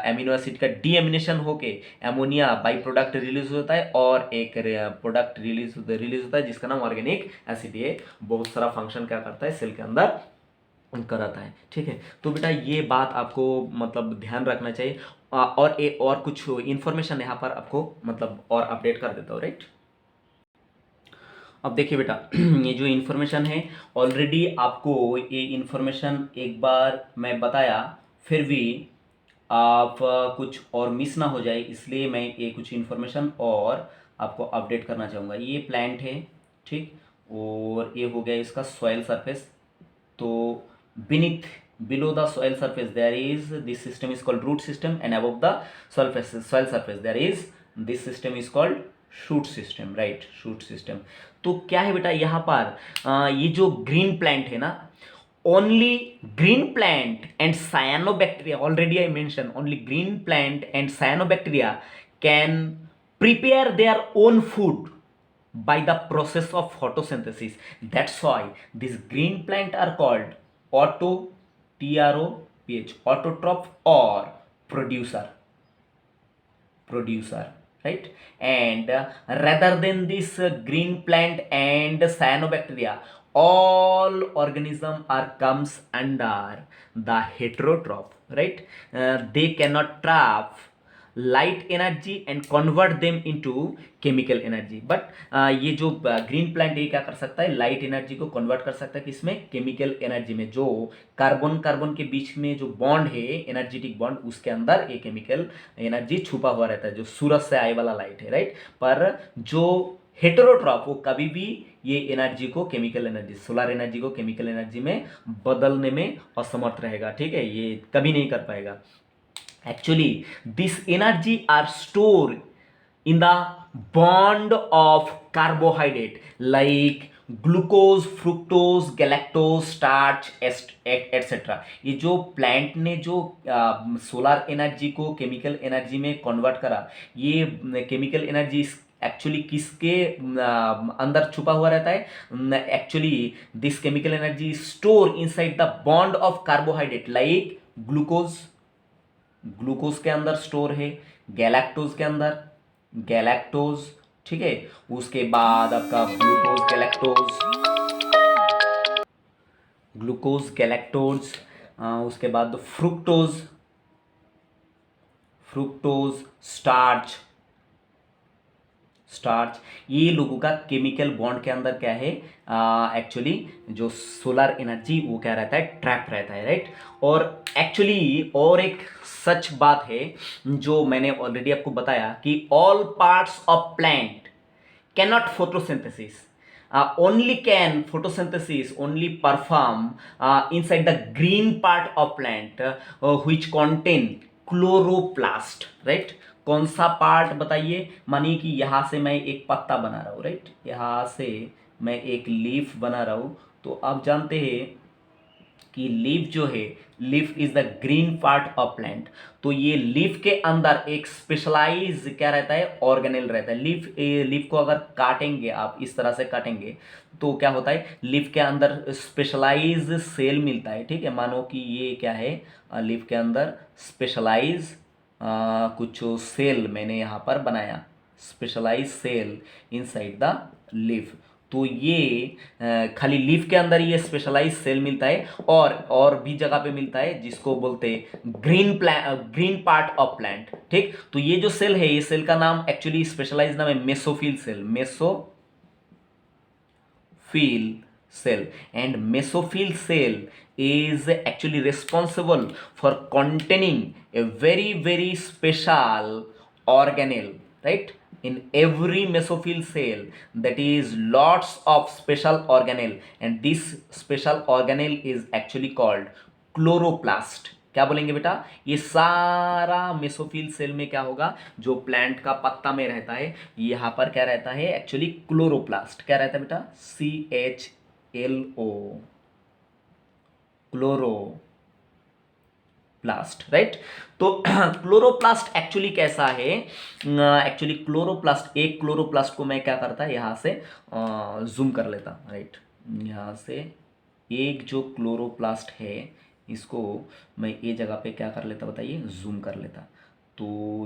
एमिनो एसिड का डीएमिनेशन होके एमोनिया बाई प्रोडक्ट रिलीज होता है और एक प्रोडक्ट रिलीज होता है जिसका नाम ऑर्गेनिक एसिड। ये बहुत सारा फंक्शन क्या करता है सेल के अंदर कराता है, ठीक है। तो बेटा ये बात आपको मतलब ध्यान रखना चाहिए। और कुछ इंफॉर्मेशन यहाँ पर आपको मतलब और अपडेट कर देता हूँ, राइट। अब देखिए बेटा ये जो इन्फॉर्मेशन है ऑलरेडी आपको ये इन्फॉर्मेशन एक बार मैं बताया, फिर भी आप कुछ और मिस ना हो जाए इसलिए मैं ये कुछ इन्फॉर्मेशन और आपको अपडेट करना चाहूँगा। ये प्लांट है, ठीक, और ये हो गया इसका सॉइल सरफेस। तो beneath below the soil surface there is this system is called root system and above the soil surface there is this system is called shoot system, right, shoot system. तो क्या है बेटा यहाँ पर ये जो green plant है ना, only green plant and cyanobacteria, already I mentioned, only green plant and cyanobacteria can prepare their own food by the process of photosynthesis. That's why these green plant are called auto, TROPH, autotroph or producer, right? And rather than this green plant and cyanobacteria, all organism are comes under the heterotroph, right? They cannot trap light energy and convert them into chemical energy, but ये जो green plant ये क्या कर सकता है, light energy को convert कर सकता है किसमें, केमिकल एनर्जी में। जो कार्बन कार्बन के बीच में जो बॉन्ड है, एनर्जेटिक बॉन्ड, उसके अंदर ये केमिकल एनर्जी छुपा हुआ रहता है, जो सूरज से आए वाला लाइट है, राइट। पर जो हेटेरोट्रॉप वो कभी भी ये एनर्जी को, केमिकल एनर्जी, सोलर एनर्जी को केमिकल एनर्जी में बदलने में असमर्थ रहेगा, ठीक है, ये कभी नहीं कर पाएगा। Actually, this energy are stored in the bond of carbohydrate like glucose, fructose, galactose, starch etcetera. ये जो प्लांट ने जो सोलर एनर्जी को केमिकल एनर्जी में कन्वर्ट करा, ये केमिकल एनर्जी एक्चुअली किसके अंदर छुपा हुआ रहता है, actually this chemical energy store inside the bond of carbohydrate like glucose, glucose के अंदर स्टोर है, गैलेक्टोज के अंदर, गैलेक्टोज, ठीक है। उसके बाद आपका ग्लूकोज गैलेक्टोज, ग्लूकोज गैलेक्टोज, उसके बाद फ्रुक्टोज, फ्रुक्टोज, स्टार्च, स्टार्च, ये लोगों का केमिकल बॉन्ड के अंदर क्या है, एक्चुअली जो सोलर एनर्जी वो क्या रहता है, ट्रैप रहता है, राइट। और एक्चुअली और एक सच बात है जो मैंने ऑलरेडी आपको बताया कि all parts of plant cannot photosynthesis, only can photosynthesis only perform inside the green part of plant which contain chloroplast, right। कौन सा पार्ट बताइए, मानिए कि यहां से मैं एक पत्ता बना रहा हूं, राइट, यहां से मैं एक लीफ बना रहा हूं, तो आप जानते हैं कि लीफ जो है, leaf is the green part of plant. तो ये लीफ के अंदर एक स्पेशलाइज क्या रहता है, ऑर्गेनेल रहता है। लीफ को अगर काटेंगे आप, इस तरह से काटेंगे तो क्या होता है, लीफ के अंदर स्पेशलाइज सेल मिलता है, ठीक है। मानो कि ये क्या है, लीफ के अंदर स्पेशलाइज कुछ सेल मैंने यहाँ पर बनाया, specialize cell inside the leaf. तो ये खाली लीफ के अंदर ये स्पेशलाइज सेल मिलता है, और भी जगह पे मिलता है, जिसको बोलते हैं ग्रीन पार्ट ऑफ प्लांट, ठीक। तो ये जो सेल है, ये सेल का नाम एक्चुअली स्पेशलाइज नाम है mesophyll cell, mesophyll cell, and mesophyll cell is actually responsible for containing a very special organelle, right। In every mesophyll cell that is lots of special organelle, and this special organelle is actually called chloroplast। क्या बोलेंगे बेटा, ये सारा mesophyll cell में क्या होगा, जो plant का पत्ता में रहता है, यहाँ पर क्या रहता है, एक्चुअली क्लोरोप्लास्ट। क्या रहता है बेटा, CHLO, क्लोरोप्लास्ट, राइट। तो क्लोरोप्लास्ट एक्चुअली कैसा है, एक्चुअली क्लोरोप्लास्ट, एक क्लोरोप्लास्ट को मैं क्या करता है, यहाँ से जूम कर लेता, राइट। यहाँ से एक जो क्लोरोप्लास्ट है, इसको मैं ये जगह पे क्या कर लेता बताइए, जूम कर लेता। तो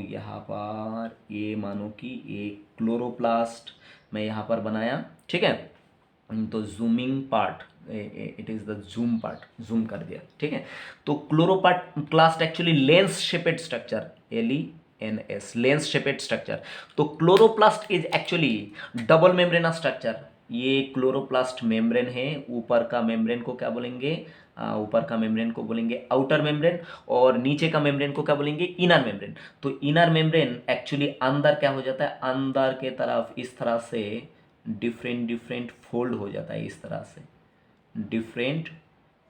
यहाँ पर ये मानो कि एक क्लोरोप्लास्ट मैं यहाँ पर बनाया, ठीक है। तो zooming part, it is the zoom part, zoom कर दिया, ठीक है। तो chloroplast actually lens shaped structure, LENS, lens shaped structure. तो chloroplast is actually double membrane structure. ये क्लोरोप्लास्ट मेम्ब्रेन है, ऊपर का मेम्ब्रेन को क्या बोलेंगे, ऊपर का मेम्ब्रेन को बोलेंगे आउटर मेम्ब्रेन, और नीचे का मेम्ब्रेन को क्या बोलेंगे, इनर मेम्ब्रेन। तो इनर मेम्ब्रेन एक्चुअली अंदर क्या हो जाता है, अंदर के तरफ इस तरह से डिफरेंट फोल्ड हो जाता है, इस तरह से डिफरेंट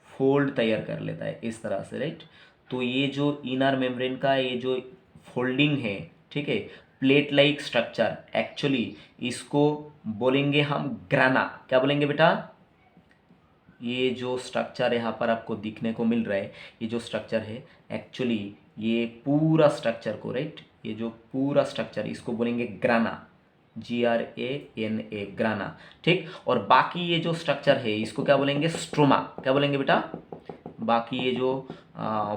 फोल्ड तैयार कर लेता है, इस तरह से, राइट। तो ये जो इनर मेम्ब्रेन का ये जो फोल्डिंग है, ठीक है, प्लेट लाइक स्ट्रक्चर, एक्चुअली इसको बोलेंगे हम ग्राना। क्या बोलेंगे बेटा, ये जो स्ट्रक्चर यहाँ पर आपको दिखने को मिल रहा है, ये जो स्ट्रक्चर है एक्चुअली, ये पूरा स्ट्रक्चर को, राइट, ये जो पूरा स्ट्रक्चर इसको बोलेंगे ग्राना, GRANA, ग्राना, ठीक। और बाकी ये जो स्ट्रक्चर है इसको क्या बोलेंगे, स्ट्रोमा। क्या बोलेंगे बेटा, बाकी ये जो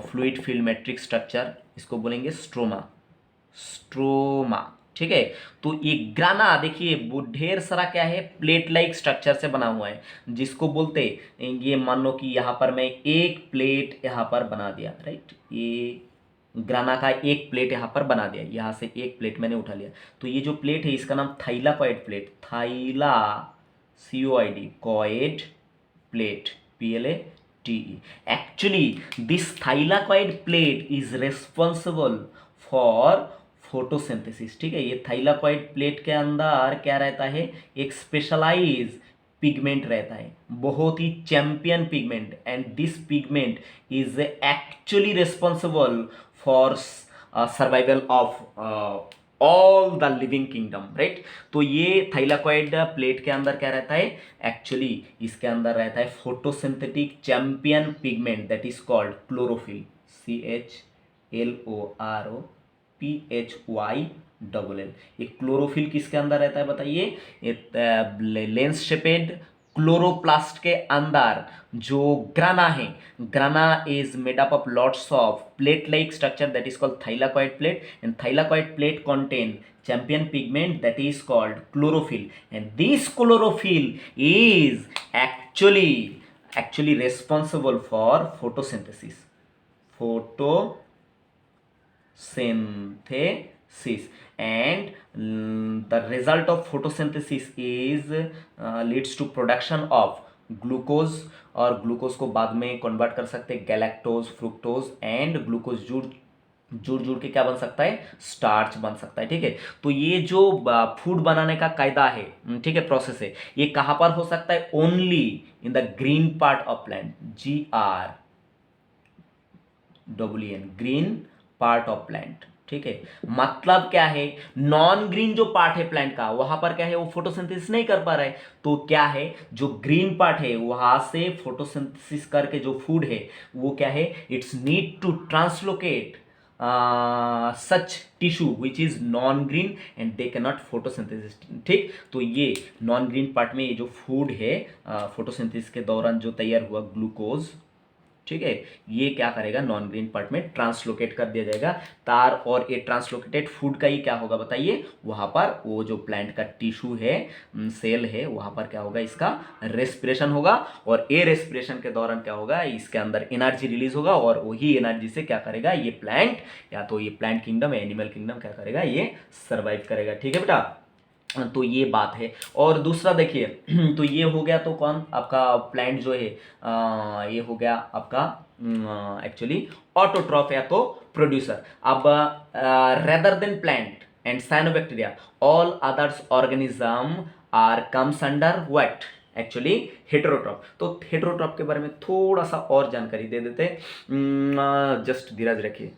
फ्लूइड फिल्म मैट्रिक्स स्ट्रक्चर इसको बोलेंगे स्ट्रोमा, स्ट्रोमा, ठीक है। तो ये ग्राना देखिए वो ढेर सारा क्या है, प्लेट लाइक स्ट्रक्चर से बना हुआ है, जिसको बोलते, ये मान लो कि यहाँ पर मैं एक प्लेट यहाँ पर बना दिया, राइट, ये ग्राना का एक प्लेट यहाँ पर बना दिया, यहाँ से एक प्लेट मैंने उठा लिया, तो ये जो प्लेट है इसका नाम thylakoid plate, thyla, COID, coid plate, PLATE। Actually, this thylakoid plate is responsible for photosynthesis, ठीक है। ये थाइलाकॉइड प्लेट के अंदर क्या रहता है, एक स्पेशलाइज पिगमेंट रहता है, बहुत ही champion pigment, and this pigment is actually responsible for survival of all the living kingdom, right. तो ये थाइलाकॉइड प्लेट के अंदर क्या रहता है, एक्चुअली इसके अंदर रहता है photosynthetic champion pigment that is called chlorophyll, CHLOROPHYLL। ये क्लोरोफिल किसके अंदर रहता है बताइए, लेंस शेपेड क्लोरोप्लास्ट के अंदर जो ग्राना है, ग्राना is made up of lots of plate like structure that is called thylakoid plate, and thylakoid plate contain champion pigment that is called chlorophyll, and this chlorophyll is actually responsible for photosynthesis, and the result of photosynthesis is leads to production of glucose, और glucose को बाद में convert कर सकते हैं galactose, fructose, and glucose जुड़ जुड़ के क्या बन सकता है, स्टार्च बन सकता है, ठीक है। तो ये जो फूड बनाने का कायदा है, ठीक है, प्रोसेस है, ये कहाँ पर हो सकता है, only in the green part of plant, GREEN, green part of plant, ठीक है। मतलब क्या है, नॉन ग्रीन जो पार्ट है प्लांट का, वहां पर क्या है, वो फोटोसिंथेसिस नहीं कर पा रहा है, तो क्या है, जो ग्रीन पार्ट है वहां से फोटोसिंथेसिस करके जो फूड है वो क्या है, it's need to translocate such tissue which is non green and they can not photosynthesis, ठीक। तो ये नॉन ग्रीन पार्ट में ये जो फूड है फोटोसिंथेसिस के दौरान जो तैयार हुआ ग्लूकोज, ठीक है, ये क्या करेगा, नॉन ग्रीन पार्ट में ट्रांसलोकेट कर दिया जाएगा तार, और ये ट्रांसलोकेटेड फूड का ही क्या होगा बताइए, वहां पर वो जो प्लांट का टिश्यू है, सेल है, वहां पर क्या होगा, इसका रेस्पिरेशन होगा, और ये रेस्पिरेशन के दौरान क्या होगा, इसके अंदर एनर्जी रिलीज होगा, और वही एनर्जी से क्या करेगा ये प्लांट, या तो ये प्लांट किंगडम या एनिमल किंगडम क्या करेगा, ये सर्वाइव करेगा, ठीक है बेटा। तो ये बात है। और दूसरा देखिए तो ये हो गया, तो कौन आपका प्लांट जो है ये हो गया आपका एक्चुअली ऑटोट्रॉफ या तो प्रोड्यूसर। अब rather than plant and cyanobacteria all others organism are comes under what, actually heterotroph. तो हेटेरोट्रॉफ के बारे में थोड़ा सा और जानकारी दे देते हैं, जस्ट धीरज रखिए।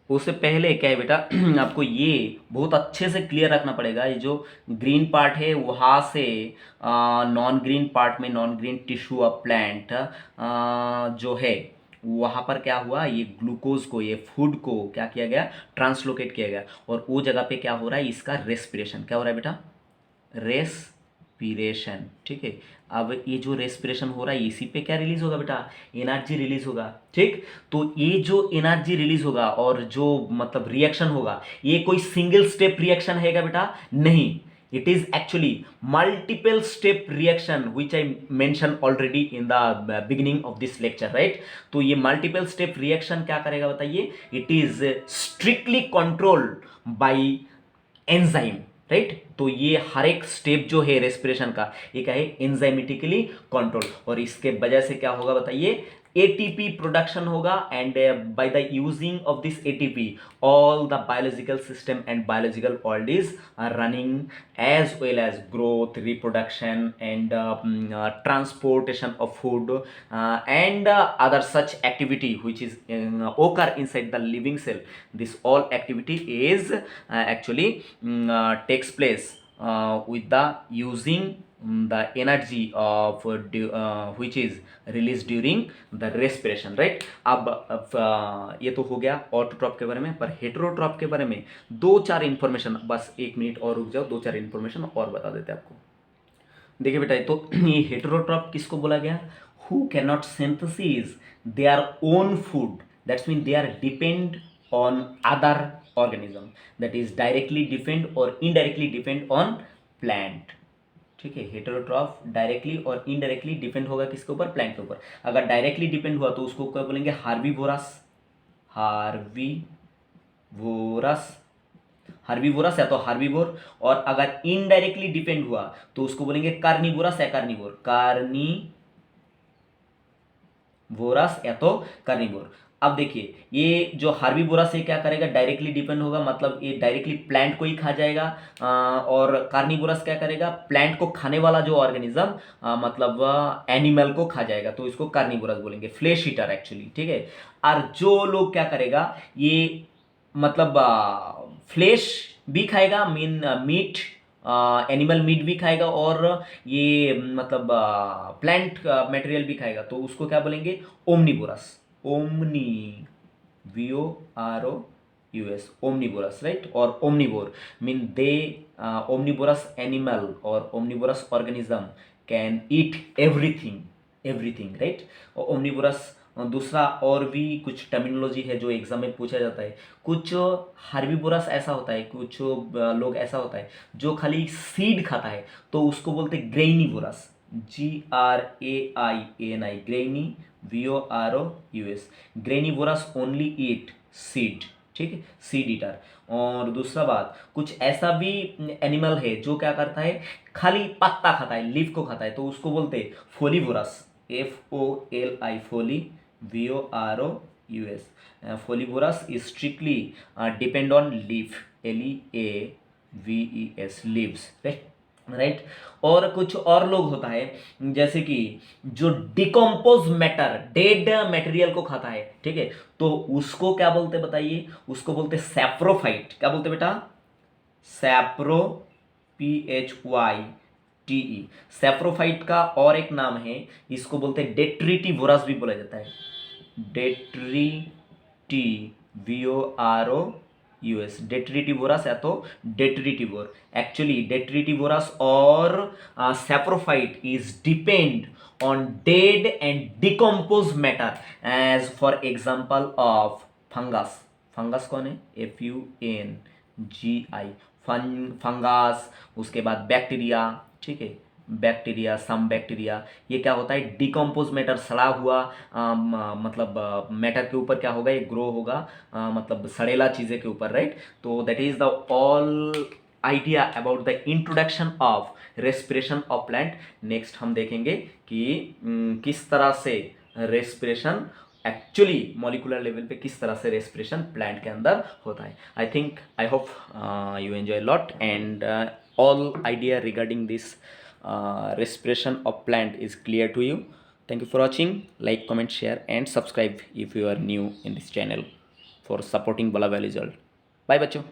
उससे पहले क्या है बेटा आपको ये बहुत अच्छे से क्लियर रखना पड़ेगा, ये जो ग्रीन पार्ट है वहाँ से नॉन ग्रीन पार्ट में, non green tissue of plant जो है वहाँ पर क्या हुआ, ये ग्लूकोज को, ये फूड को क्या किया गया, ट्रांसलोकेट किया गया, और वो जगह पे क्या हो रहा है, इसका रेस्पिरेशन, क्या हो रहा है बेटा, रेस्पिरेशन, ठीक है। अब ये जो रेस्पिरेशन हो रहा है इसी पे क्या रिलीज होगा बेटा, एनर्जी रिलीज होगा, ठीक। तो ये जो एनर्जी रिलीज होगा और जो मतलब रिएक्शन होगा, ये कोई सिंगल स्टेप रिएक्शन है क्या बेटा, नहीं, it is actually multiple step reaction which I mentioned already in the beginning of this lecture, right। तो ये multiple step reaction क्या करेगा बताइए, it is strictly controlled by enzyme, right. तो ये हर एक स्टेप जो है रेस्पिरेशन का, ये क्या है, एंजाइमेटिकली कंट्रोल, और इसके वजह से क्या होगा बताइए, एटीपी प्रोडक्शन होगा, and by the using of this ATP all the biological system and biological world is running, as well as growth, reproduction, and transportation of food, and other such activity which is occur inside the living cell. This all activity is actually takes place with the using the energy of which is released during the respiration, right? अब ये तो हो गया autotroph के बारे में, पर हेटेरोट्रॉप के बारे में दो चार इंफॉर्मेशन, बस एक मिनट और रुक जाओ, दो चार इंफॉर्मेशन और बता देते हैं आपको। देखिए बेटा, तो ये हेटेरोट्रॉप किसको बोला गया? Who can not synthesis their own food, that's mean they are depend on other organism, that is directly depend और इनडायरेक्टली डिपेंड ऑन प्लांट। ठीक है, हेटेरोट्रॉफ डायरेक्टली और इनडायरेक्टली डिपेंड होगा किसके ऊपर? प्लांट के ऊपर। अगर डायरेक्टली डिपेंड हुआ तो उसको क्या बोलेंगे? हार्बीवोरस। हार्बीवोरस, हार्बीवोरस या तो हार्बीवोर। और अगर इनडायरेक्टली डिपेंड हुआ तो उसको बोलेंगे कार्निवोरस या कार्निवोर। कार्निवोरस या तो कार्निवोर। अब देखिए, ये जो हार्बीवोरस से क्या करेगा? डायरेक्टली डिपेंड होगा, मतलब ये डायरेक्टली प्लांट को ही खा जाएगा। और कार्निवोरस क्या करेगा? प्लांट को खाने वाला जो ऑर्गेनिज्म, मतलब एनिमल को खा जाएगा, तो इसको कार्निवोरस बोलेंगे, फ्लेश ईटर एक्चुअली। ठीक है। और जो लोग क्या करेगा, ये मतलब फ्लेश भी खाएगा, मीन मीट, एनिमल मीट भी खाएगा, और ये मतलब प्लांट मटेरियल भी खाएगा, तो उसको क्या बोलेंगे? Omnivorous. Omni, VOROUS, omnivorous, right? और omnivore mean they, omnivorous animal और omnivorous organism can eat everything, everything, right? और ओमनीवोरस, दूसरा और भी कुछ टर्मिनोलॉजी है जो एग्जाम में पूछा जाता है। कुछ हार्बीवोरस ऐसा होता है, कुछ लोग ऐसा होता है जो खाली सीड खाता है, तो उसको बोलते हैं granivorous. GRAINI, grani, VOROUS, granivorous only eat seed. ठीक है, सीड ईटर। और दूसरा बात, कुछ ऐसा भी एनिमल है जो क्या करता है? खाली पत्ता खाता है, लीफ को खाता है, तो उसको बोलते हैं folivorous. FOLI, foli, VOROUS। Folivorous is strictly depend on leaf, LEAVES, leaves, right? Right. और कुछ और लोग होता है जैसे कि जो डिकम्पोज मैटर, डेड मटेरियल को खाता है, ठीक है, तो उसको क्या बोलते हैं बताइए? उसको बोलते हैं सैप्रोफाइट। क्या बोलते हैं बेटा? सैप्रो, PHYTE, सैप्रोफाइट का और एक नाम है, इसको बोलते हैं डेट्रिटिवोरस भी बोला जाता है। DETRITIVOROUS, डेट्रिटिवोरस या तो डेट्रिटिवोर। एक्चुअली डेट्रिटिवोरस और saprophyte is depend on dead and decomposed matter, as for example of fungus। Fungus कौन है? FUNGI, fungus. उसके बाद बैक्टीरिया, ठीक है, बैक्टीरिया, सम बैक्टीरिया, ये क्या होता है? डिकम्पोज मैटर, सड़ा हुआ मतलब मैटर के ऊपर क्या होगा? ये ग्रो होगा, मतलब सड़ेला चीज़ें के ऊपर, राइट? तो that is the all idea about the introduction of respiration of plant. Next हम देखेंगे कि किस तरह से रेस्पिरेशन एक्चुअली मॉलिकुलर लेवल पे, किस तरह से रेस्पिरेशन प्लांट के अंदर होता है। I hope you enjoy lot, and all idea regarding this respiration of plant is clear to you. Thank you for watching. Like, comment, share and subscribe if you are new in this channel for supporting Bala Valley Result. Bye बच्चों।